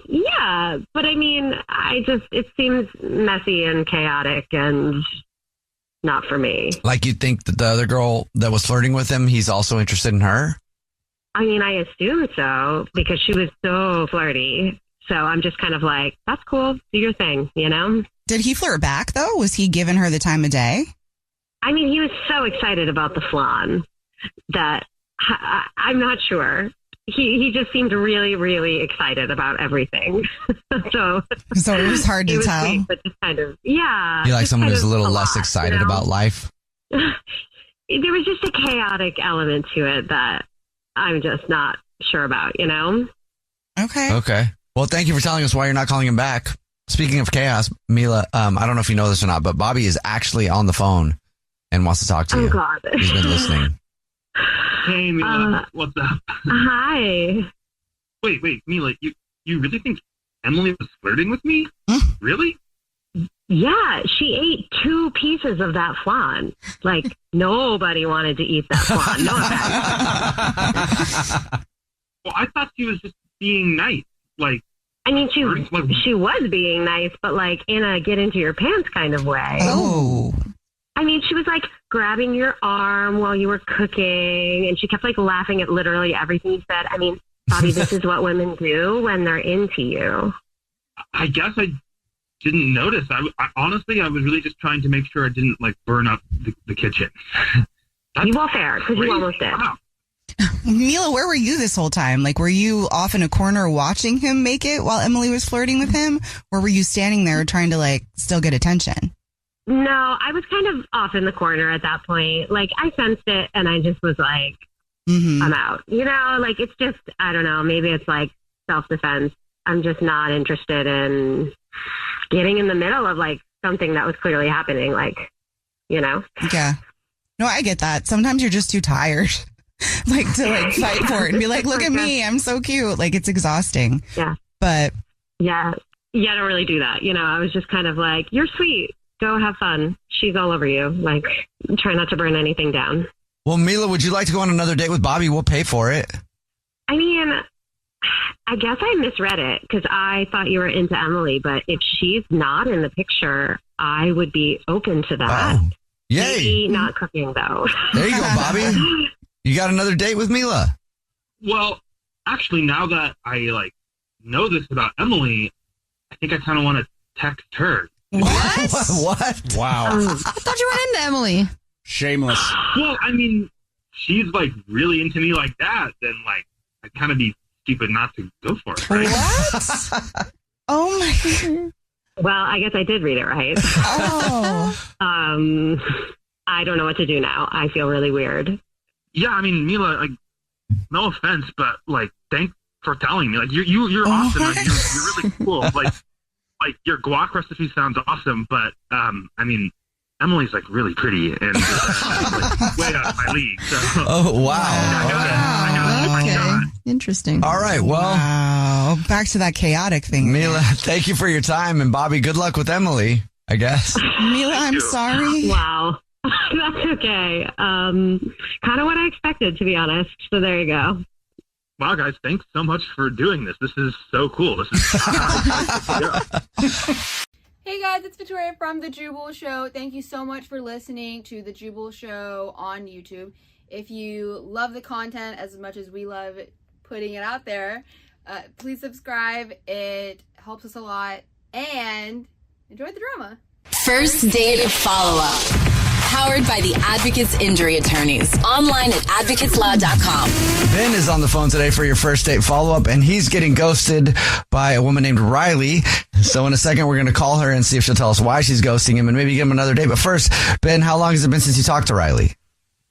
yeah, but I mean, it seems messy and chaotic and not for me. Like you think that the other girl that was flirting with him, he's also interested in her? I mean, I assume so because she was so flirty. So I'm just kind of like, that's cool. Do your thing, you know? Did he flirt back, though? Was he giving her the time of day? I mean, he was so excited about the flan that I'm not sure. He just seemed really, really excited about everything. so it was hard to tell. Sweet, but just kind of, yeah. You like someone who's a little lot, less excited you know? about life? There was just a chaotic element to it that I'm just not sure about, you know? Okay. Well, thank you for telling us why you're not calling him back. Speaking of chaos, Mila, I don't know if you know this or not, but Bobby is actually on the phone and wants to talk to you. Oh, God. He's been listening. Hey, Mila, what's up? Hi. Wait, Mila, you really think Emily was flirting with me? Really? Yeah, she ate 2 pieces of that flan. Like, nobody wanted to eat that flan. No offense. Well, I thought she was just being nice. Like, I mean, she was being nice, but like in a get into your pants kind of way. Oh. I mean, she was like grabbing your arm while you were cooking, and she kept like laughing at literally everything you said. I mean, Bobby, this is what women do when they're into you. I guess I didn't notice. I honestly, I was really just trying to make sure I didn't like burn up the kitchen. You were fair because you almost did. Wow. Mila, where were you this whole time? Like, were you off in a corner watching him make it while Emily was flirting with him? Or were you standing there trying to, like, still get attention? No, I was kind of off in the corner at that point. Like, I sensed it, and I just was like, I'm out. You know, like, it's just, I don't know, maybe it's like self-defense. I'm just not interested in getting in the middle of, like, something that was clearly happening, like, you know? Yeah. No, I get that. Sometimes you're just too tired. Like to like fight for it and be like, look at me, I'm so cute. Like it's exhausting. Yeah. But yeah, I don't really do that. You know, I was just kind of like, you're sweet. Go have fun. She's all over you. Like, try not to burn anything down. Well, Mila, would you like to go on another date with Bobby? We'll pay for it. I mean, I guess I misread it because I thought you were into Emily, but if she's not in the picture, I would be open to that. Oh. Yay. Maybe not cooking though. There you go, Bobby. You got another date with Mila? Well, actually, now that I like know this about Emily, I think I kind of want to text her. What? Wow. I thought you were into Emily. Shameless. Well, I mean, she's like really into me like that, then like I'd kind of be stupid not to go for it. Right? what? Oh my God. Well, I guess I did read it right. Oh. I don't know what to do now. I feel really weird. Yeah, I mean, Mila, like, no offense, but like, thanks for telling me. Like, you're awesome. Like, you're really cool. Like your guac recipe sounds awesome, but I mean, Emily's like really pretty and like, way out of my league. So, oh, wow. I got it. Interesting. All right. Well, wow. Back to that chaotic thing. Mila, thank you for your time. And Bobby, good luck with Emily, I guess. Mila, I'm sorry. Wow. That's okay. Kind of what I expected, to be honest. So there you go. Wow, guys, thanks so much for doing this. This is so cool. This is Hey guys, it's Victoria from The Jubal Show. Thank you so much for listening to The Jubal Show on YouTube. If you love the content as much as we love putting it out there, please subscribe. It helps us a lot. And enjoy the drama. First Date Follow-Up. Powered by the Advocates Injury Attorneys. Online at advocateslaw.com. Ben is on the phone today for your first date follow-up, and he's getting ghosted by a woman named Riley. So in a second, we're going to call her and see if she'll tell us why she's ghosting him and maybe give him another date. But first, Ben, how long has it been since you talked to Riley?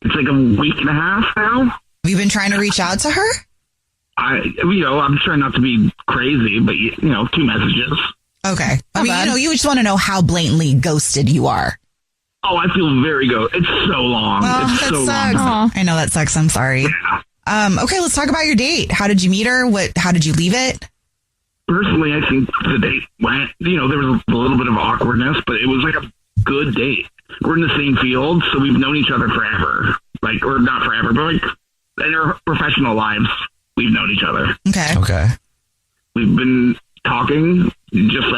It's like a week and a half now. Have you been trying to reach out to her? I'm trying not to be crazy, but 2 messages. Okay. I mean, you just want to know how blatantly ghosted you are. Oh, I feel very good. It's so long. Oh, it's that so sucks. long. I know that sucks. I'm sorry. Yeah. Okay, let's talk about your date. How did you meet her? How did you leave it? Personally, I think the date went, there was a little bit of awkwardness, but it was like a good date. We're in the same field, so we've known each other forever. Or not forever, but in our professional lives, we've known each other. Okay. We've been talking just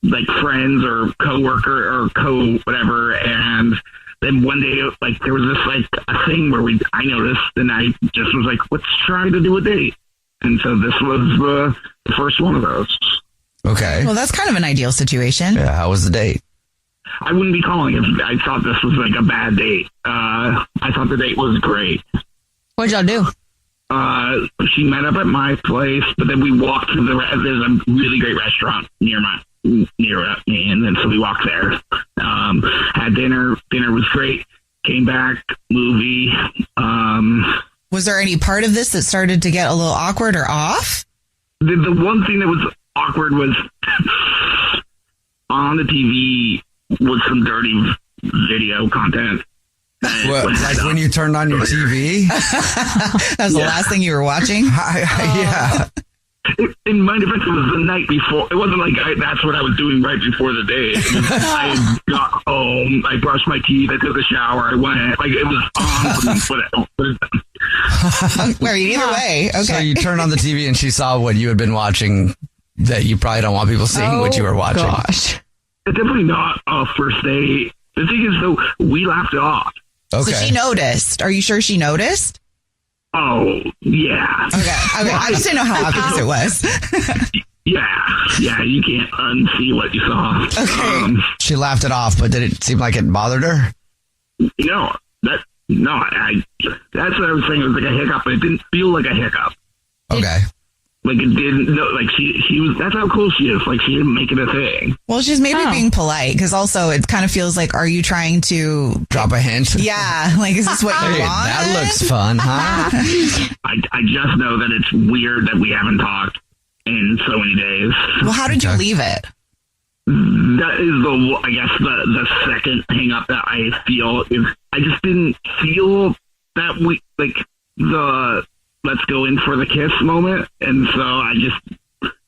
like friends or co-worker or co-whatever, and then one day there was this a thing where I noticed, and I just was like, let's try to do a date. And so this was the first one of those. Okay. Well, that's kind of an ideal situation. Yeah, how was the date? I wouldn't be calling if I thought this was a bad date. I thought the date was great. What'd y'all do? She met up at my place, but then we walked to there's a really great restaurant near me, and then so we walked there. Had dinner. Dinner was great. Came back. Movie. Was there any part of this that started to get a little awkward or off? The one thing that was awkward was on the TV was some dirty video content. What, when you turned on your TV? That was the last thing you were watching? Yeah. In my defense, it was the night before. It wasn't that's what I was doing right before the date. I got home, I brushed my teeth, I took a shower, I went, it was on. Well, either way, okay. So you turned on the TV and she saw what you had been watching that you probably don't want people seeing what you were watching. Gosh. It's definitely not a first date. The thing is, though, we laughed it off. Okay. So she noticed. Are you sure she noticed? Oh, yeah. Okay. I just didn't know how obvious it was. Yeah, you can't unsee what you saw. Okay. She laughed it off, but did it seem like it bothered her? No, that's what I was saying. It was like a hiccup, but it didn't feel like a hiccup. Okay. It didn't, she was, that's how cool she is. She didn't make it a thing. Well, she's maybe being polite, because also it kind of feels like, are you trying to drop a hint? Yeah. Is this what you want? That looks fun, huh? I just know that it's weird that we haven't talked in so many days. Well, how did you leave it? That is the second hang up that I feel is I just didn't feel that the let's go in for the kiss moment. And so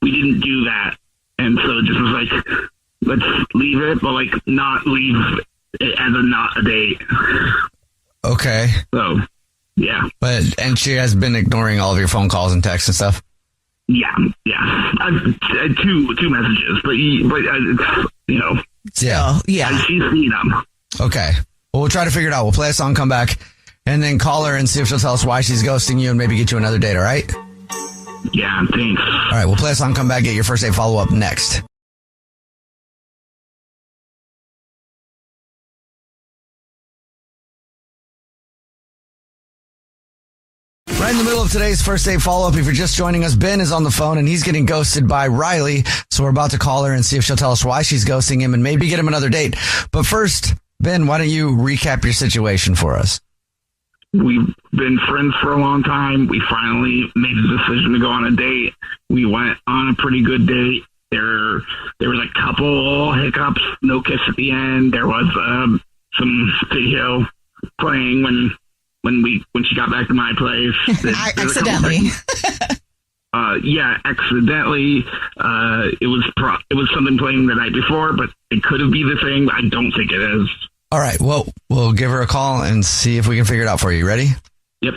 we didn't do that. And so it just was let's leave it, but not leave it as not a date. Okay. So, yeah. And she has been ignoring all of your phone calls and texts and stuff? Yeah. I've had two messages, but yeah. She's seen them. Okay. Well, we'll try to figure it out. We'll play a song, come back, and then call her and see if she'll tell us why she's ghosting you and maybe get you another date, all right? Yeah, thanks. All right, we'll play a song, come back, get your first date follow-up next. Right in the middle of today's first date follow-up, if you're just joining us, Ben is on the phone and he's getting ghosted by Riley. So we're about to call her and see if she'll tell us why she's ghosting him and maybe get him another date. But first, Ben, why don't you recap your situation for us? We've been friends for a long time. We finally made the decision to go on a date. We went on a pretty good date. there was a couple hiccups, no kiss at the end. There was some video playing when she got back to my place. Accidentally. Accidentally. It was something playing the night before, but it could have been the thing. I don't think it is. All right. Well, we'll give her a call and see if we can figure it out for you. Ready? Yep.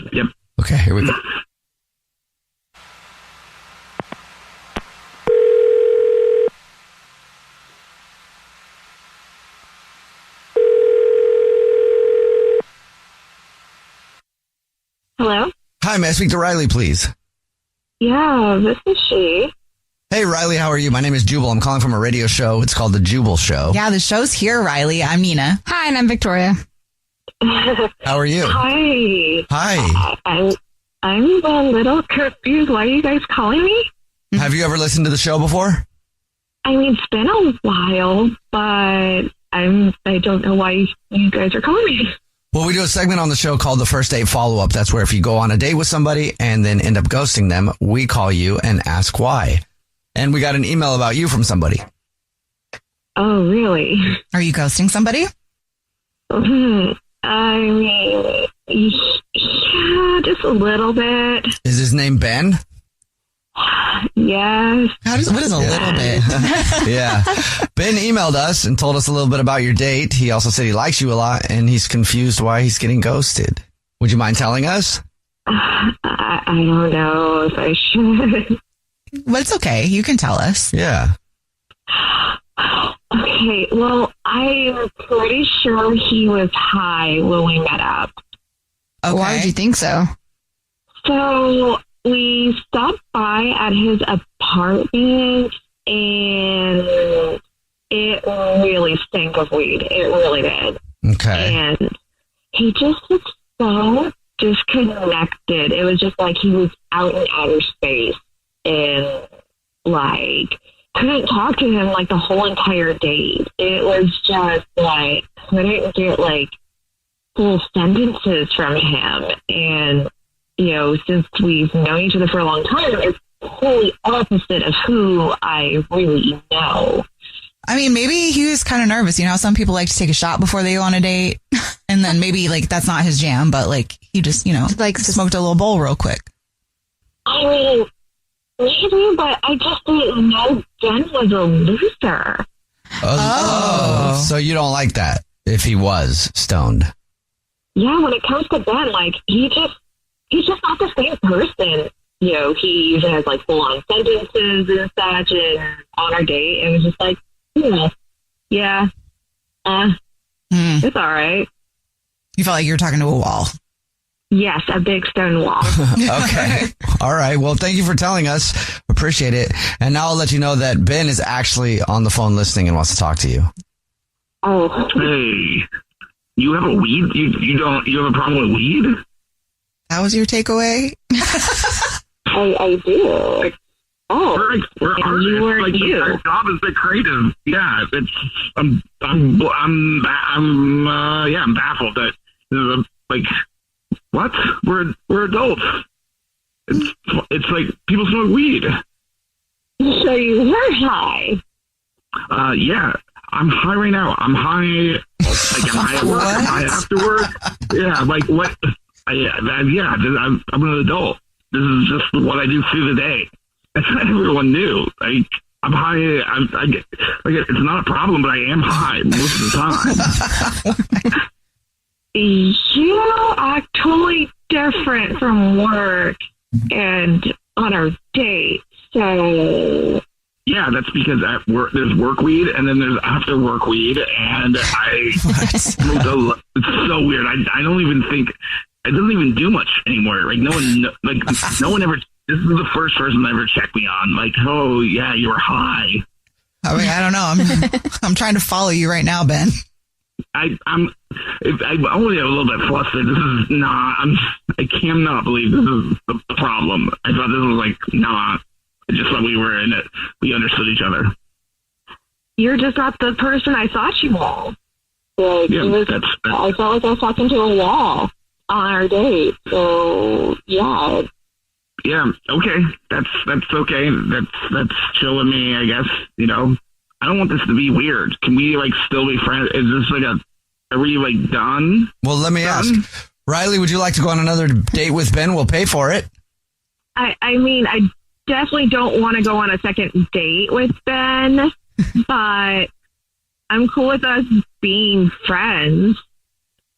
Okay, here we go. Hello? Hi, may I speak to Riley, please? Yeah, this is she. Hey, Riley, how are you? My name is Jubal. I'm calling from a radio show. It's called The Jubal Show. Yeah, the show's here, Riley. I'm Nina. Hi, and I'm Victoria. How are you? Hi. I'm a little confused. Why are you guys calling me? Have you ever listened to the show before? I mean, it's been a while, but I don't know why you guys are calling me. Well, we do a segment on the show called the First Date Follow-Up. That's where if you go on a date with somebody and then end up ghosting them, we call you and ask why. And we got an email about you from somebody. Oh, really? Are you ghosting somebody? I mean, yeah, just a little bit. Is his name Ben? Yes. What is a little bit? Yeah. Ben emailed us and told us a little bit about your date. He also said he likes you a lot and he's confused why he's getting ghosted. Would you mind telling us? I don't know if I should. Well, it's okay. You can tell us. Yeah. Okay. Well, I'm pretty sure he was high when we met up. Okay. Why did you think so? So we stopped by at his apartment and it really stank of weed. It really did. Okay. And he just was so disconnected. It was just like he was out in outer space and like couldn't talk to him like the whole entire date. It was just like couldn't get like full sentences from him. And you know, since we've known each other for a long time, it's totally opposite of who I really know. I mean, maybe he was kind of nervous. You know, some people like to take a shot before they go on a date. And then maybe like that's not his jam, but like he just, you know, like smoked a little bowl real quick. I mean, maybe, but I just didn't know Ben was a loser. Oh. So you don't like that if he was stoned? Yeah, when it comes to Ben, like he's just not the same person. You know, he usually has like full on sentences and such. And on our date, it was just like, it's all right. You felt like you were talking to a wall. Yes, a big stone wall. Okay. All right. Well, thank you for telling us. Appreciate it. And now I'll let you know that Ben is actually on the phone listening and wants to talk to you. Oh. Hey, you have a weed? You have a problem with weed? That was your takeaway? I do. We're artists. you were like, you. Our job is the creative. Yeah, I'm baffled that like what? We're adults. It's like people smoke weed. So you were high. Yeah, I'm high right now. I'm high. Like I'm high at work. I'm high after work. Yeah, like what? I'm an adult. This is just what I do through the day. That's what everyone knew. Like, I'm high. It's not a problem, but I am high most of the time. You act totally different from work and on our date. So yeah, that's because at work there's work weed and then there's after work weed, and it's so weird. I don't even think it doesn't even do much anymore. Like no one ever. This is the first person that ever checked me on. Like, oh yeah, you were high. I mean, I don't know. I'm trying to follow you right now, Ben. I'm only a little bit flustered. This is not. I cannot believe this is the problem. I thought this was like not. I just thought we were in it. We understood each other. You're just not the person I thought you were. Like, yeah, I felt like I was talking to a wall on our date. So yeah. Yeah. Okay. That's okay. That's chill with me, I guess. You know, I don't want this to be weird. Can we like still be friends? Is this like are we like done? Well, let me ask, Riley, would you like to go on another date with Ben? We'll pay for it. I mean, I definitely don't want to go on a second date with Ben, but I'm cool with us being friends.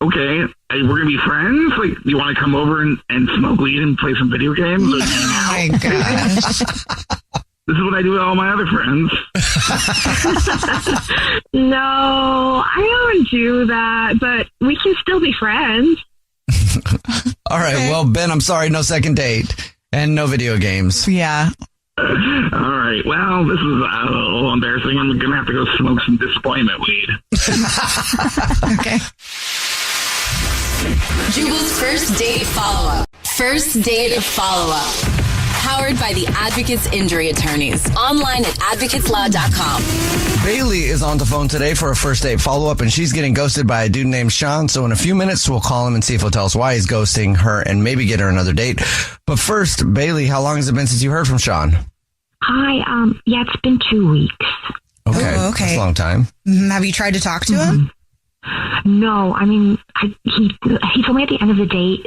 Okay, hey, we're gonna be friends. Like, do you want to come over and smoke weed and play some video games? Oh my gosh! This is what I do with all my other friends. No, I don't do that, but we can still be friends. All right. Well, Ben, I'm sorry, no second date and no video games. Yeah. All right. Well, this is a little embarrassing. I'm gonna have to go smoke some disappointment weed. Okay. Jubal's first date follow-up. First date follow-up. Powered by the Advocates Injury Attorneys. Online at advocateslaw.com. Bailey is on the phone today for a first date follow-up, and she's getting ghosted by a dude named Sean. So in a few minutes, we'll call him and see if he'll tell us why he's ghosting her and maybe get her another date. But first, Bailey, how long has it been since you heard from Sean? Hi. Yeah, it's been 2 weeks. Okay. Oh, okay. That's a long time. Have you tried to talk to him? No, I mean, he told me at the end of the date,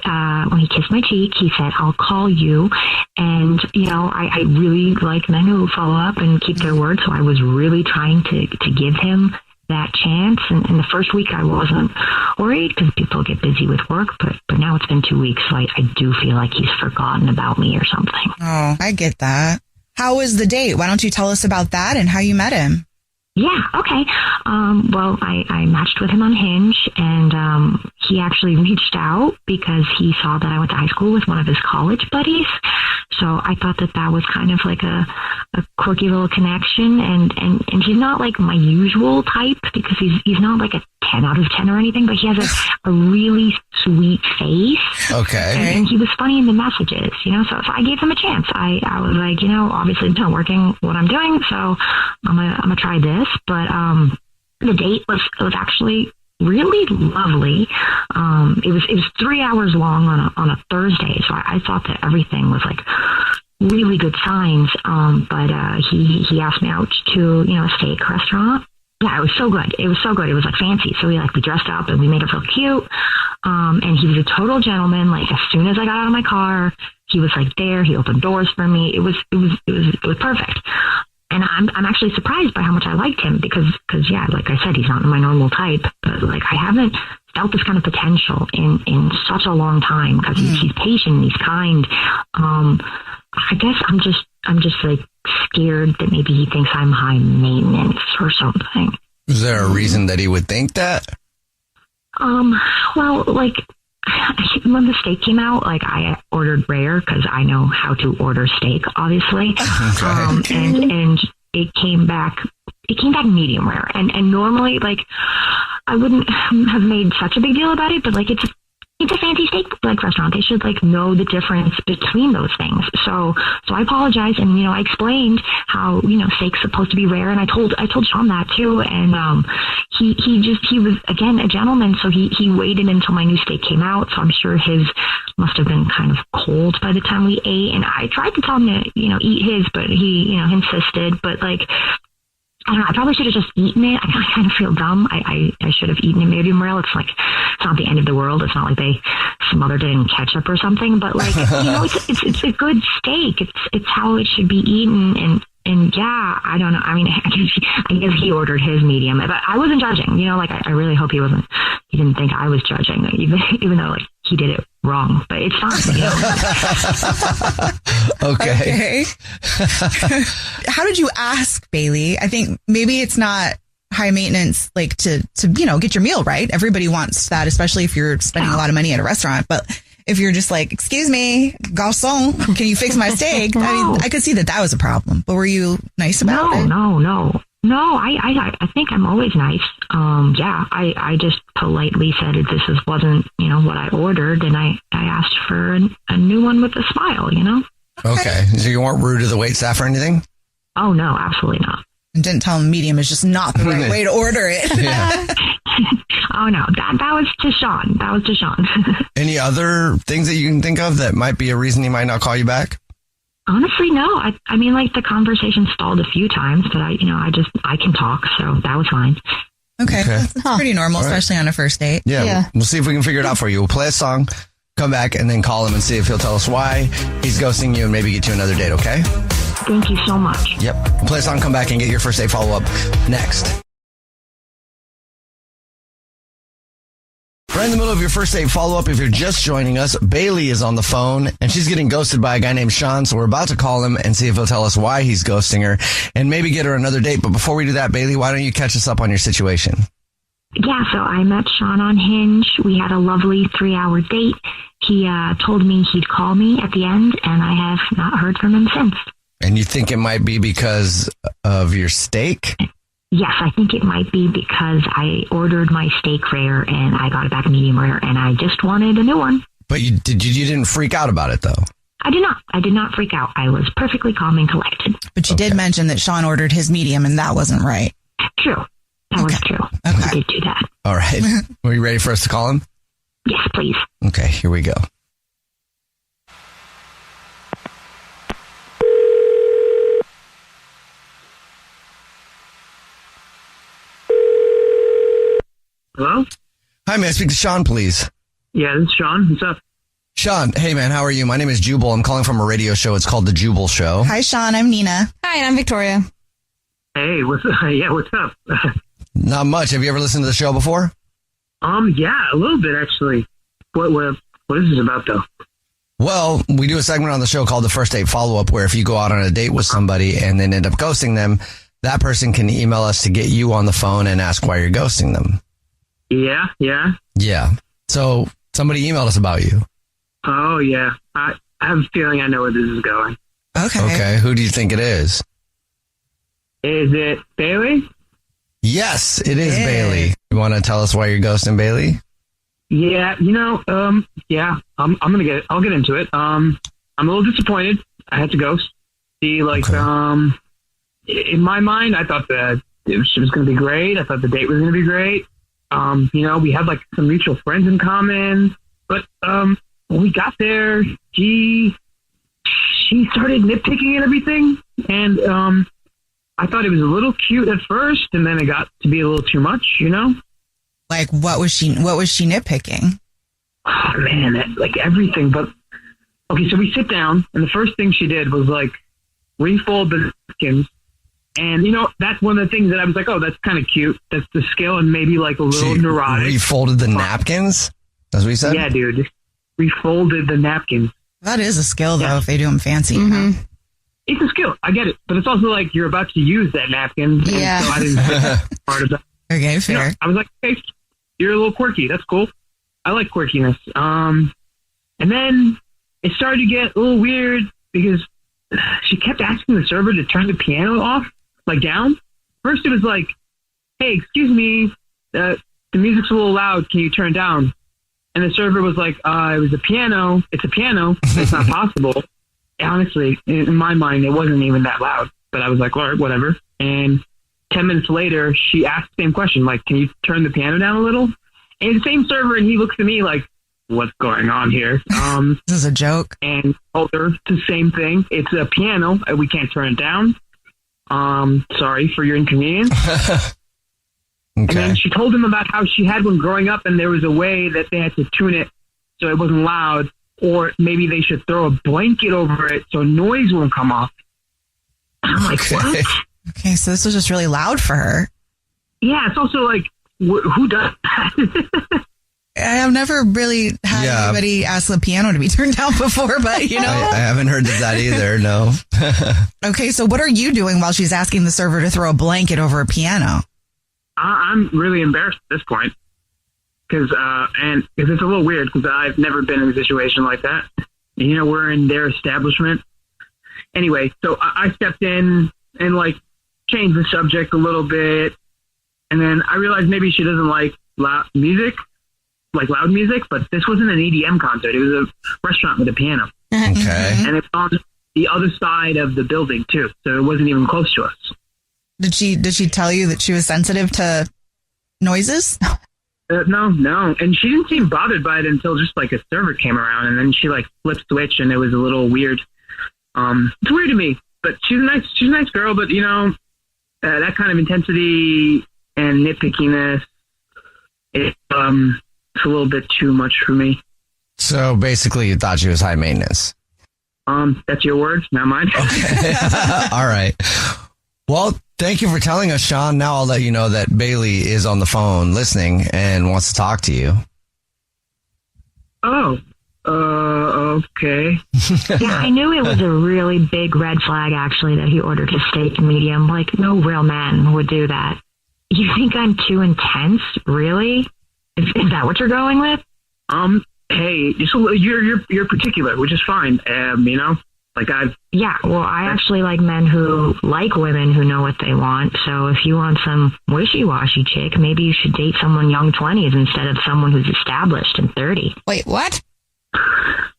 when he kissed my cheek, he said, I'll call you. And, you know, I really like men who follow up and keep their word. So I was really trying to give him that chance. And in the first week, I wasn't worried because people get busy with work. But now it's been 2 weeks. So I do feel like he's forgotten about me or something. Oh, I get that. How was the date? Why don't you tell us about that and how you met him? Yeah, okay. Well, I matched with him on Hinge, and he actually reached out because he saw that I went to high school with one of his college buddies. So I thought that was kind of like a quirky little connection, and he's not like my usual type because he's not like a 10 out of 10 or anything, but he has a really sweet face. Okay. And he was funny in the messages, you know, so I gave him a chance. I was like, you know, obviously it's not working what I'm doing, so I'm gonna try this. But the date was actually really lovely. It was 3 hours long on a Thursday, so I thought that everything was like really good signs. But he asked me out to, you know, a steak restaurant. Yeah, it was so good. It was so good. It was like fancy. So we dressed up and we made it feel cute. And he was a total gentleman. Like as soon as I got out of my car, he was like there. He opened doors for me. It was perfect. And I'm actually surprised by how much I liked him because yeah, like I said, he's not my normal type, but like I haven't felt this kind of potential in such a long time because he's patient, he's kind. I guess I'm just like scared that maybe he thinks I'm high maintenance or something. Is there a reason that he would think that? Well, like when the steak came out, like I ordered rare because I know how to order steak, obviously. Okay. And it came back medium rare. And normally, like, I wouldn't have made such a big deal about it, but like it's a fancy steak like restaurant. They should like know the difference between those things. So I apologize, and you know I explained how you know steak's supposed to be rare, and I told Sean that too, and he was again a gentleman, so he waited until my new steak came out. So I'm sure his must have been kind of cold by the time we ate, and I tried to tell him to you know eat his, but he insisted, but like. I don't know. I probably should have just eaten it. I kind of feel dumb. I should have eaten it medium rare. It's like, it's not the end of the world. It's not like they smothered it in ketchup or something, but like, you know, it's a good steak. It's how it should be eaten. And yeah, I don't know. I mean, I guess he ordered his medium, but I wasn't judging, you know, like I really hope he didn't think I was judging, even though like he did it wrong, but it's fine, you know? Okay. How did you ask, Bailey? I think maybe it's not high maintenance, like to you know, get your meal right. Everybody wants that, especially if you're spending a lot of money at a restaurant. But if you're just like, excuse me, garçon, can you fix my steak? I mean, I could see that was a problem. But were you nice about it? No, I think I'm always nice. Yeah, I just politely said this wasn't, you know, what I ordered, and I asked for a new one with a smile, you know? Okay. So you weren't rude to the waitstaff or anything? Oh, no, absolutely not. And didn't tell him medium is just not the right way to order it. Yeah. Oh, no, that was to Sean. That was to Sean. Any other things that you can think of that might be a reason he might not call you back? Honestly, no. I mean, like the conversation stalled a few times, but I can talk, so that was fine. Okay. That's pretty normal, especially on a first date. Yeah. We'll see if we can figure it out for you. We'll play a song, come back, and then call him and see if he'll tell us why he's ghosting you and maybe get you another date, okay? Thank you so much. Yep. We'll play a song, come back, and get your first date follow-up next. Right in the middle of your first date follow-up, if you're just joining us, Bailey is on the phone, and she's getting ghosted by a guy named Sean, so we're about to call him and see if he'll tell us why he's ghosting her and maybe get her another date. But before we do that, Bailey, why don't you catch us up on your situation? Yeah, so I met Sean on Hinge. We had a lovely 3-hour date. He told me he'd call me at the end, and I have not heard from him since. And you think it might be because of your steak? Yes, I think it might be because I ordered my steak rare and I got it back medium rare, and I just wanted a new one. But you didn't freak out about it, though? I did not. I did not freak out. I was perfectly calm and collected. But you did mention that Sean ordered his medium, and that wasn't right. True. That was true. Okay. I did do that. All right. Are you ready for us to call him? Yes, please. Okay, here we go. Hello? Hi, may I speak to Sean, please? Yeah, this is Sean. What's up? Sean, hey, man, how are you? My name is Jubal. I'm calling from a radio show. It's called The Jubal Show. Hi, Sean. I'm Nina. Hi, and I'm Victoria. Hey, what's up? Not much. Have you ever listened to the show before? Yeah, a little bit, actually. What is this about, though? Well, we do a segment on the show called The First Date Follow-Up, where if you go out on a date with somebody and then end up ghosting them, that person can email us to get you on the phone and ask why you're ghosting them. Yeah. Yeah. So somebody emailed us about you. Oh, yeah. I have a feeling I know where this is going. Okay. Who do you think it is? Is it Bailey? Yes, it is Bailey. You want to tell us why you're ghosting Bailey? Yeah, I'll get into it. I'm a little disappointed. I had to ghost. See, in my mind, I thought that it was going to be great. I thought the date was going to be great. We had some mutual friends in common, but when we got there, she started nitpicking at everything, and I thought it was a little cute at first, and then it got to be a little too much, Like, what was she nitpicking? Oh, man, everything. But okay, so we sit down, and the first thing she did was refold the napkins. And, that's one of the things that I was like, oh, that's kind of cute. That's the skill, and maybe a little neurotic. Refolded the napkins? That's what you said? Yeah, dude. Just refolded the napkins. That is a skill, though, if they do them fancy. Mm-hmm. It's a skill. I get it. But it's also you're about to use that napkin. Yeah. So I didn't think that part of that. Okay, fair. I was like, hey, you're a little quirky. That's cool. I like quirkiness. And then it started to get a little weird because she kept asking the server to turn the piano off, down. First it was hey, excuse me, the music's a little loud. Can you turn it down? And the server was like, it was a piano. It's a piano. It's not possible. Honestly, in my mind, it wasn't even that loud. But I was like, all right, whatever. And 10 minutes later, she asked the same question, can you turn the piano down a little? And the same server, and he looks at me what's going on here? This is a joke. And told her the same thing. It's a piano. We can't turn it down. Sorry for your inconvenience. Okay. And then she told him about how she had one growing up, and there was a way that they had to tune it so it wasn't loud, or maybe they should throw a blanket over it so noise won't come off. I'm like, what? Okay, so this was just really loud for her. Yeah, it's also who does that? I've never really had anybody ask the piano to be turned down before, but I haven't heard that either, no. Okay, so what are you doing while she's asking the server to throw a blanket over a piano? I'm really embarrassed at this point because it's a little weird because I've never been in a situation like that. We're in their establishment. Anyway, so I stepped in and changed the subject a little bit. And then I realized maybe she doesn't like loud music, but this wasn't an EDM concert. It was a restaurant with a piano. Okay. And it's on the other side of the building too. So it wasn't even close to us. Did she tell you that she was sensitive to noises? No. And she didn't seem bothered by it until just a server came around, and then she flipped switch, and it was a little weird. It's weird to me, but she's a nice girl, but you know, that kind of intensity and nitpickiness, it's a little bit too much for me. So basically you thought she was high maintenance. That's your words, not mine. Okay. All right. Well, thank you for telling us, Sean. Now I'll let you know that Bailey is on the phone listening and wants to talk to you. Oh, okay. Yeah, I knew it was a really big red flag, actually, that he ordered his steak medium. Like, no real man would do that. You think I'm too intense? Really? Is that what you're going with? Hey, you're particular, which is fine. You know, like Yeah, well, I actually like men who like women who know what they want. So if you want some wishy-washy chick, maybe you should date someone young 20s instead of someone who's established and 30. Wait, what?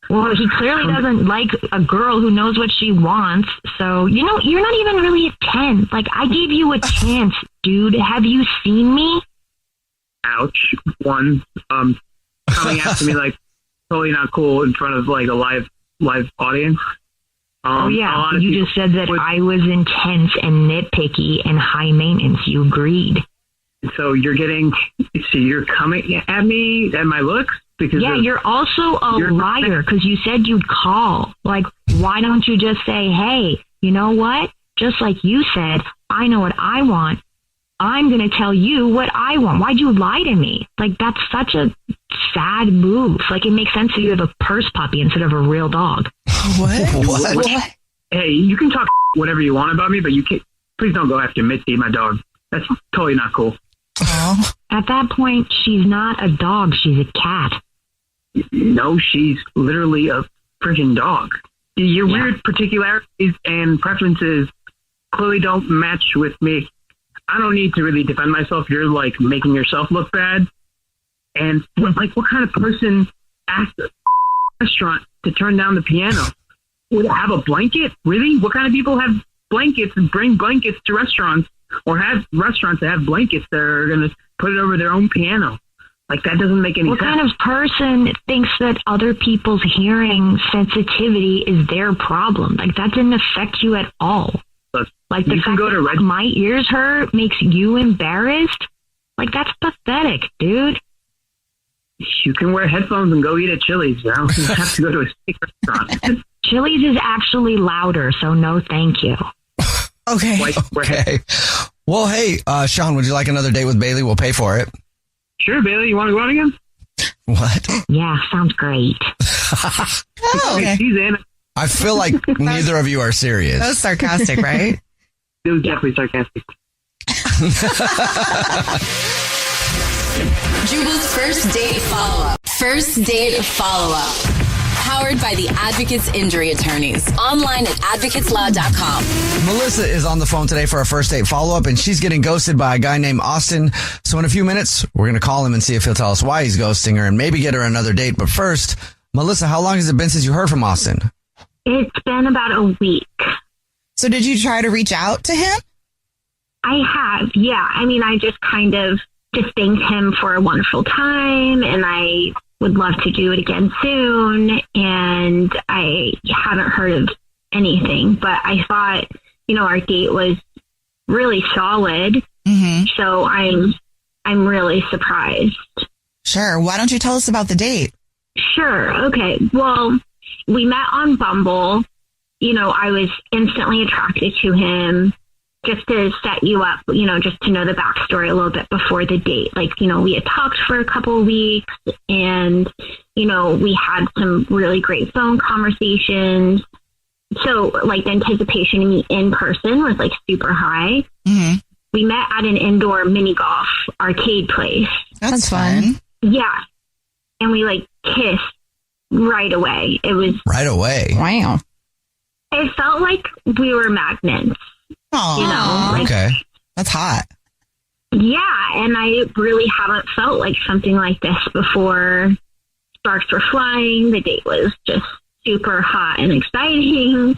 Well, he clearly doesn't like a girl who knows what she wants. So, you know, you're not even really a 10. Like, I gave you a chance, dude. Have you seen me? Ouch. One, coming after me like totally not cool in front of like a live audience. Oh yeah, you just said that I was intense and nitpicky and high maintenance. You agreed. So you're coming at me and my looks because you're also a liar because you said you'd call. Like, why don't you just say, hey, you know what? Just like you said, I know what I want. I'm going to tell you what I want. Why'd you lie to me? Like, that's such a sad move. Like, it makes sense that you have a purse puppy instead of a real dog. What? Hey, you can talk whatever you want about me, but you can't. Please don't go after Mitzi, my dog. That's totally not cool. Oh. At that point, she's not a dog. She's a cat. No, she's literally a freaking dog. Your weird particularities and preferences clearly don't match with me. I don't need to really defend myself. You're like making yourself look bad. And what kind of person asked a restaurant to turn down the piano? Would it have a blanket? Really? What kind of people have blankets and bring blankets to restaurants or have restaurants that have blankets that are going to put it over their own piano? Like, that doesn't make any sense. What kind of person thinks that other people's hearing sensitivity is their problem? Like, that didn't affect you at all. Like, the fact that my ears hurt makes you embarrassed? Like, that's pathetic, dude. You can wear headphones and go eat at Chili's, you know? You have to go to a steak restaurant. Chili's is actually louder, so no thank you. Okay. Okay. Well, hey, Sean, would you like another date with Bailey? We'll pay for it. Sure, Bailey. You want to go out again? What? Yeah, sounds great. Oh, okay. She's in. I feel like neither of you are serious. That was sarcastic, right? It was definitely sarcastic. Jubal's first date follow-up. First date follow-up. Powered by the Advocates Injury Attorneys. Online at advocateslaw.com. Melissa is on the phone today for a first date follow-up, and she's getting ghosted by a guy named Austin. So in a few minutes, we're going to call him and see if he'll tell us why he's ghosting her and maybe get her another date. But first, Melissa, how long has it been since you heard from Austin? It's been about a week. So did you try to reach out to him? I have, yeah. I mean, I just kind of just thanked him for a wonderful time, and I would love to do it again soon. And I haven't heard of anything, but I thought, you know, our date was really solid. Mm-hmm. So I'm really surprised. Sure. Why don't you tell us about the date? Sure. Okay. Well, we met on Bumble. You know, I was instantly attracted to him. Just to set you up, you know, just to know the backstory a little bit before the date. Like, you know, we had talked for a couple of weeks and, you know, we had some really great phone conversations. So, like, the anticipation to meet in person was, like, super high. Mm-hmm. We met at an indoor mini golf arcade place. That's fun. Yeah. And we, like, kissed right away. It was... Right away? Wow. It felt like we were magnets. Aww. You know, like, okay. That's hot. Yeah, and I really haven't felt like something like this before. Sparks were flying. The date was just super hot and exciting.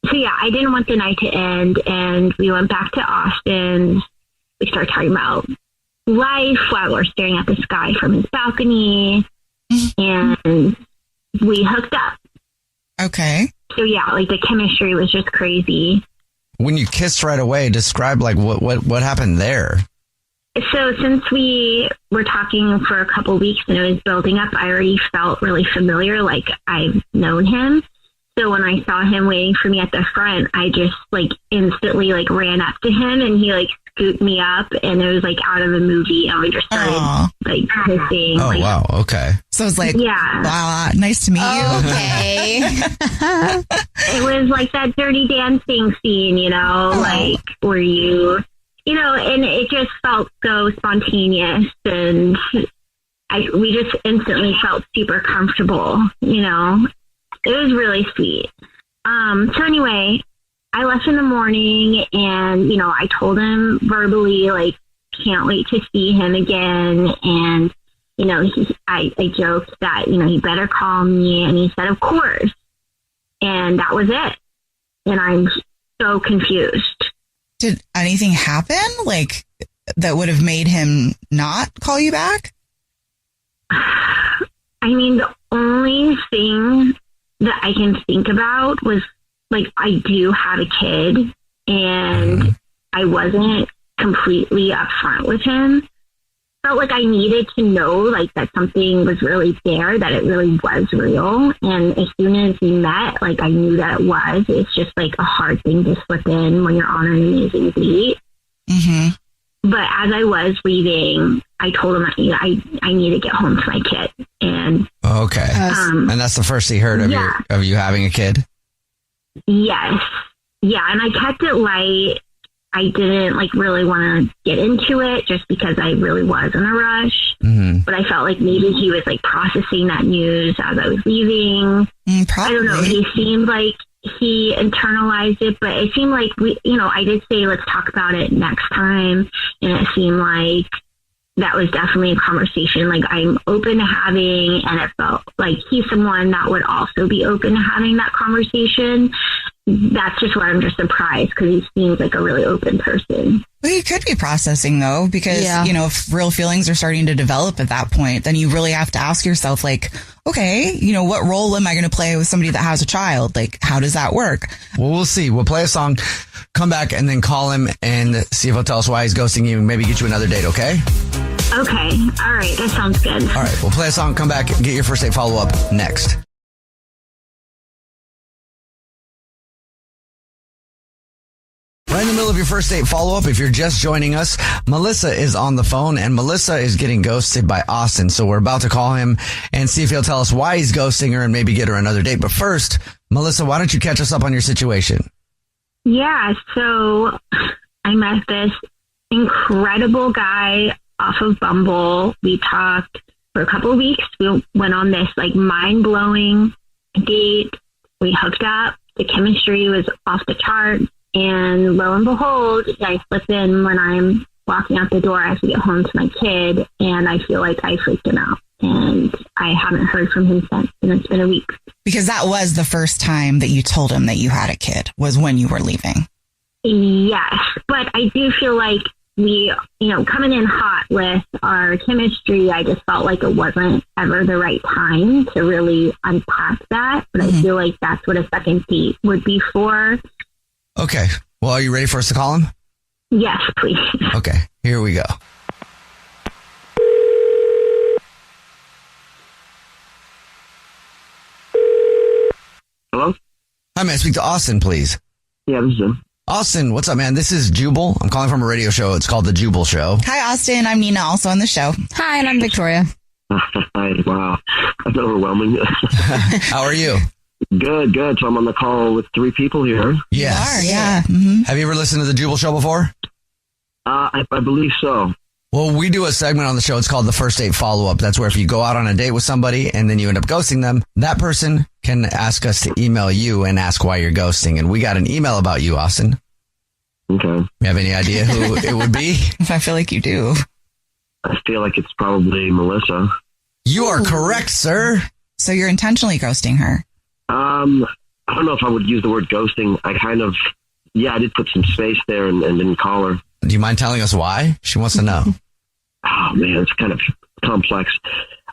So yeah, I didn't want the night to end, and we went back to Austin. We started talking about life while we're staring at the sky from his balcony, and we hooked up. Okay. So yeah, like the chemistry was just crazy. When you kissed right away, describe like what happened there. So since we were talking for a couple weeks and it was building up, I already felt really familiar, like I've known him. So when I saw him waiting for me at the front, I just like instantly like ran up to him and he like scooped me up and it was like out of a movie and we just started like kissing. Oh, like, wow. Okay. So it's like, yeah. Wow, nice to meet you. Okay. It was like that Dirty Dancing scene, you know, like where you know, and it just felt so spontaneous and we just instantly felt super comfortable, you know. It was really sweet. So anyway, I left in the morning and, you know, I told him verbally, like, can't wait to see him again. And, you know, I joked that, you know, he better call me. And he said, of course. And that was it. And I'm so confused. Did anything happen, like, that would have made him not call you back? I mean, the only thing that I can think about was, like, I do have a kid, and I wasn't completely upfront with him. Felt like I needed to know, like, that something was really there, that it really was real. And as soon as we met, like, I knew that it was. It's just, like, a hard thing to slip in when you're on an amazing date. Mm-hmm. But as I was leaving, I told him I need to get home to my kid. And okay. And that's the first he heard of you having a kid? Yes. Yeah, and I kept it light. I didn't like really want to get into it just because I really was in a rush. Mm-hmm. But I felt like maybe he was like processing that news as I was leaving. I don't know. He seemed like he internalized it, but it seemed like I did say, let's talk about it next time. And it seemed like that was definitely a conversation like I'm open to having. And it felt like he's someone that would also be open to having that conversation. That's just why I'm just surprised because he seems like a really open person. Well, you could be processing though, because, if real feelings are starting to develop at that point, then you really have to ask yourself like, okay, what role am I going to play with somebody that has a child? Like, how does that work? Well, we'll see. We'll play a song, come back and then call him and see if he'll tell us why he's ghosting you and maybe get you another date. Okay. Okay. All right. That sounds good. All right. We'll play a song, come back, get your first date follow up next. Right in the middle of your first date follow-up, if you're just joining us, Melissa is on the phone, and Melissa is getting ghosted by Austin. So we're about to call him and see if he'll tell us why he's ghosting her and maybe get her another date. But first, Melissa, why don't you catch us up on your situation? Yeah, so I met this incredible guy off of Bumble. We talked for a couple of weeks. We went on this like mind-blowing date. We hooked up. The chemistry was off the charts. And lo and behold, I slip in when I'm walking out the door as we get home to my kid, and I feel like I freaked him out. And I haven't heard from him since, and it's been a week. Because that was the first time that you told him that you had a kid, was when you were leaving. Yes, but I do feel like we, coming in hot with our chemistry, I just felt like it wasn't ever the right time to really unpack that. But I feel like that's what a second date would be for. Okay. Well, are you ready for us to call him? Yes, please. Okay. Here we go. Hello? Hi, may I speak to Austin, please? Yeah, this is him. Austin, what's up, man? This is Jubal. I'm calling from a radio show. It's called The Jubal Show. Hi, Austin. I'm Nina, also on the show. Hi, and I'm Victoria. Hi. Wow. That's overwhelming. How are you? Good. So I'm on the call with 3 people here. Yes. Yeah. Mm-hmm. Have you ever listened to The Jubal Show before? I believe so. Well, we do a segment on the show. It's called the first date follow-up. That's where if you go out on a date with somebody and then you end up ghosting them, that person can ask us to email you and ask why you're ghosting. And we got an email about you, Austin. Okay. You have any idea who it would be? I feel like you do. I feel like it's probably Melissa. You are correct, sir. So you're intentionally ghosting her? I don't know if I would use the word ghosting. I did put some space there and didn't call her. Do you mind telling us why? She wants to know. Oh, man, it's kind of complex.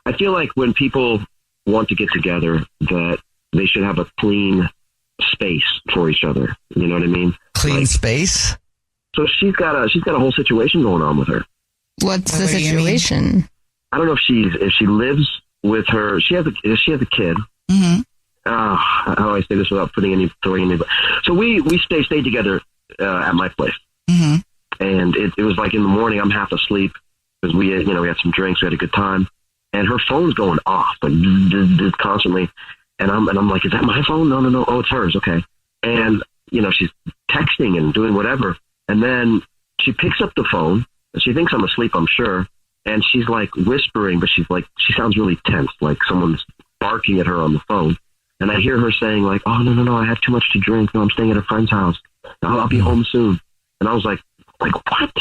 I feel like when people want to get together, that they should have a clean space for each other. You know what I mean? Clean space. So she's got a whole situation going on with her. What's the situation? I don't know if she lives with her. She has a kid. Mm-hmm. How do I say this without throwing any? So we stayed together at my place, mm-hmm. and it was like in the morning. I'm half asleep because we had some drinks. We had a good time, and her phone's going off like constantly, and I'm like, is that my phone? No. Oh, it's hers. Okay, and she's texting and doing whatever, and then she picks up the phone. She thinks I'm asleep, I'm sure, and she's like whispering, but she sounds really tense, like someone's barking at her on the phone. And I hear her saying like, oh, no, I had too much to drink. No, I'm staying at a friend's house. I'll be home soon. And I was like, what?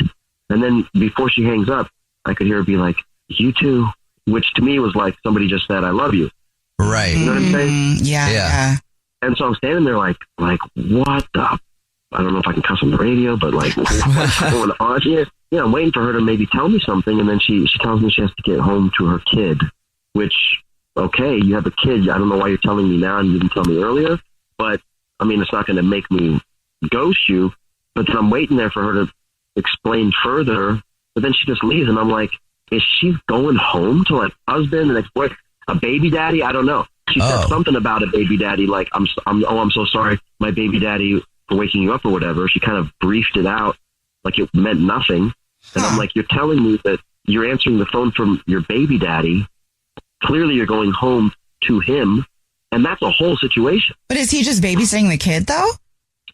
And then before she hangs up, I could hear her be like, you too, which to me was like somebody just said, I love you. Right. You know what I'm saying? Yeah. And so I'm standing there like, what the? I don't know if I can cuss on the radio, but like, what's going on here? Yeah, I'm waiting for her to maybe tell me something. And then she tells me she has to get home to her kid, which, okay, you have a kid. I don't know why you're telling me now and you didn't tell me earlier. But, I mean, it's not going to make me ghost you. But then I'm waiting there for her to explain further. But then she just leaves. And I'm like, is she going home to like husband and ex-boy, a baby daddy? I don't know. She said something about a baby daddy. Like, I'm so sorry, my baby daddy, for waking you up or whatever. She kind of briefed it out like it meant nothing. And I'm like, you're telling me that you're answering the phone from your baby daddy. Clearly you're going home to him. And that's a whole situation. But is he just babysitting the kid though?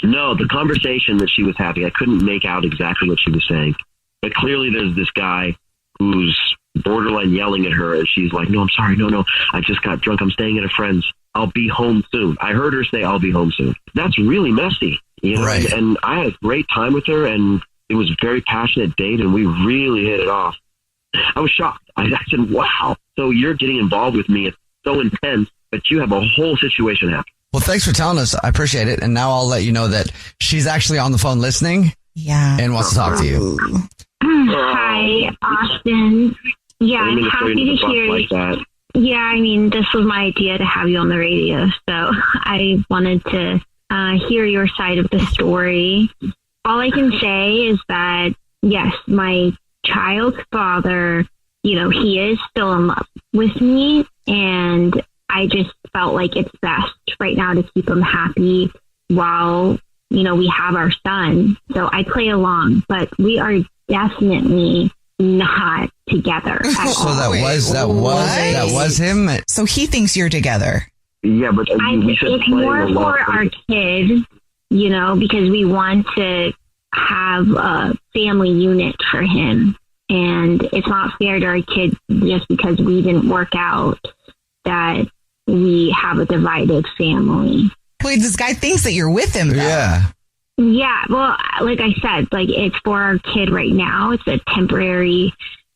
No, the conversation that she was having, I couldn't make out exactly what she was saying. But clearly there's this guy who's borderline yelling at her. And she's like, no, I'm sorry. No, I just got drunk. I'm staying at a friend's. I'll be home soon. I heard her say, I'll be home soon. That's really messy. Right. And I had a great time with her, and it was a very passionate date, and we really hit it off. I was shocked. I said, wow, so you're getting involved with me. It's so intense, but you have a whole situation happening. Well, thanks for telling us. I appreciate it. And now I'll let you know that she's actually on the phone listening. Yeah. And wants to talk to you. Hi, Austin. Yeah, I'm happy to hear like that. Yeah, I mean, this was my idea to have you on the radio, so I wanted to hear your side of the story. All I can say is that, yes, my child's father, he is still in love with me, and I just felt like it's best right now to keep him happy while, we have our son. So I play along, but we are definitely not together at so all. that was him. So he thinks you're together. Yeah, but it's more for our kid, because we want to have a family unit for him, and it's not fair to our kid just because we didn't work out that we have a divided family. Wait, this guy thinks that you're with him, though. Yeah. Yeah, well, like I said, it's for our kid right now. It's a temporary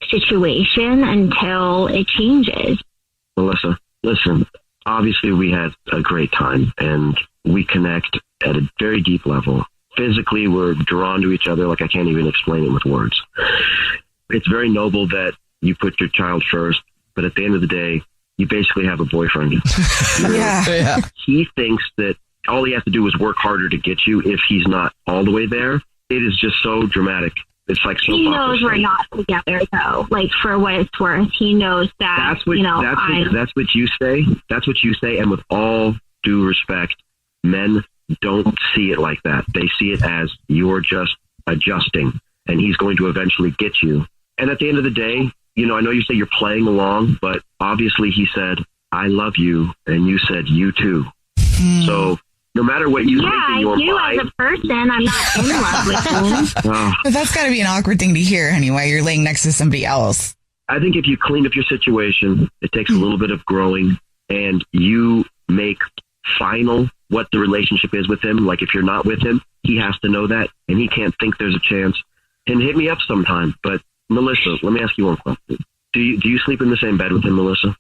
situation until it changes. Melissa, listen, obviously we had a great time and we connect at a very deep level. Physically, we're drawn to each other like I can't even explain it with words. It's very noble that you put your child first, but at the end of the day, you basically have a boyfriend. Yeah. He thinks that all he has to do is work harder to get you if he's not all the way there. It is just so dramatic. It's like so. He knows we're not together, though. Like, for what it's worth, he knows that. That's what you say. That's what you say. And with all due respect, men don't see it like that. They see it as you're just adjusting, and he's going to eventually get you. And at the end of the day, I know you say you're playing along, but obviously he said, "I love you," and you said, "You too." So no matter what you think in your mind, as a person, I'm not in love with him. But that's got to be an awkward thing to hear anyway. You're laying next to somebody else. I think if you clean up your situation, it takes a little bit of growing, and you make final what the relationship is with him. Like, if you're not with him, he has to know that, and he can't think there's a chance. And hit me up sometime. But Melissa, let me ask you one question. Do you sleep in the same bed with him, Melissa?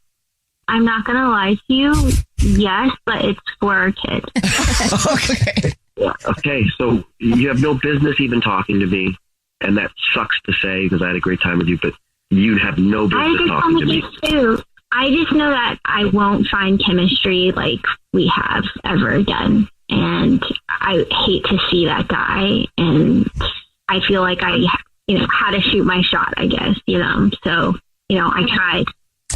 I'm not going to lie to you. Yes, but it's for our kid. Okay. Yeah, okay, so you have no business even talking to me, and that sucks to say because I had a great time with you, but you have no business talking to me. Too. I just know that I won't find chemistry like we have ever again. and I hate to see that die. And I feel like I, had to shoot my shot, I guess, so, I tried.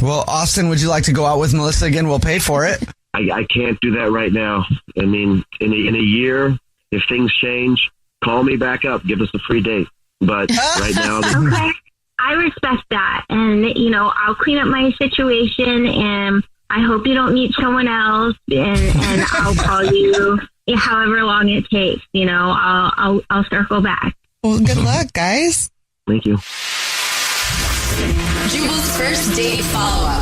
Well, Austin, would you like to go out with Melissa again? We'll pay for it. I can't do that right now. I mean, in a year, if things change, call me back up. Give us a free date. But right now... Okay. I respect that. And, I'll clean up my situation, and I hope you don't meet someone else, and I'll call you however long it takes. I'll circle back. Well, good luck, guys. Thank you. Jubal's first date follow-up.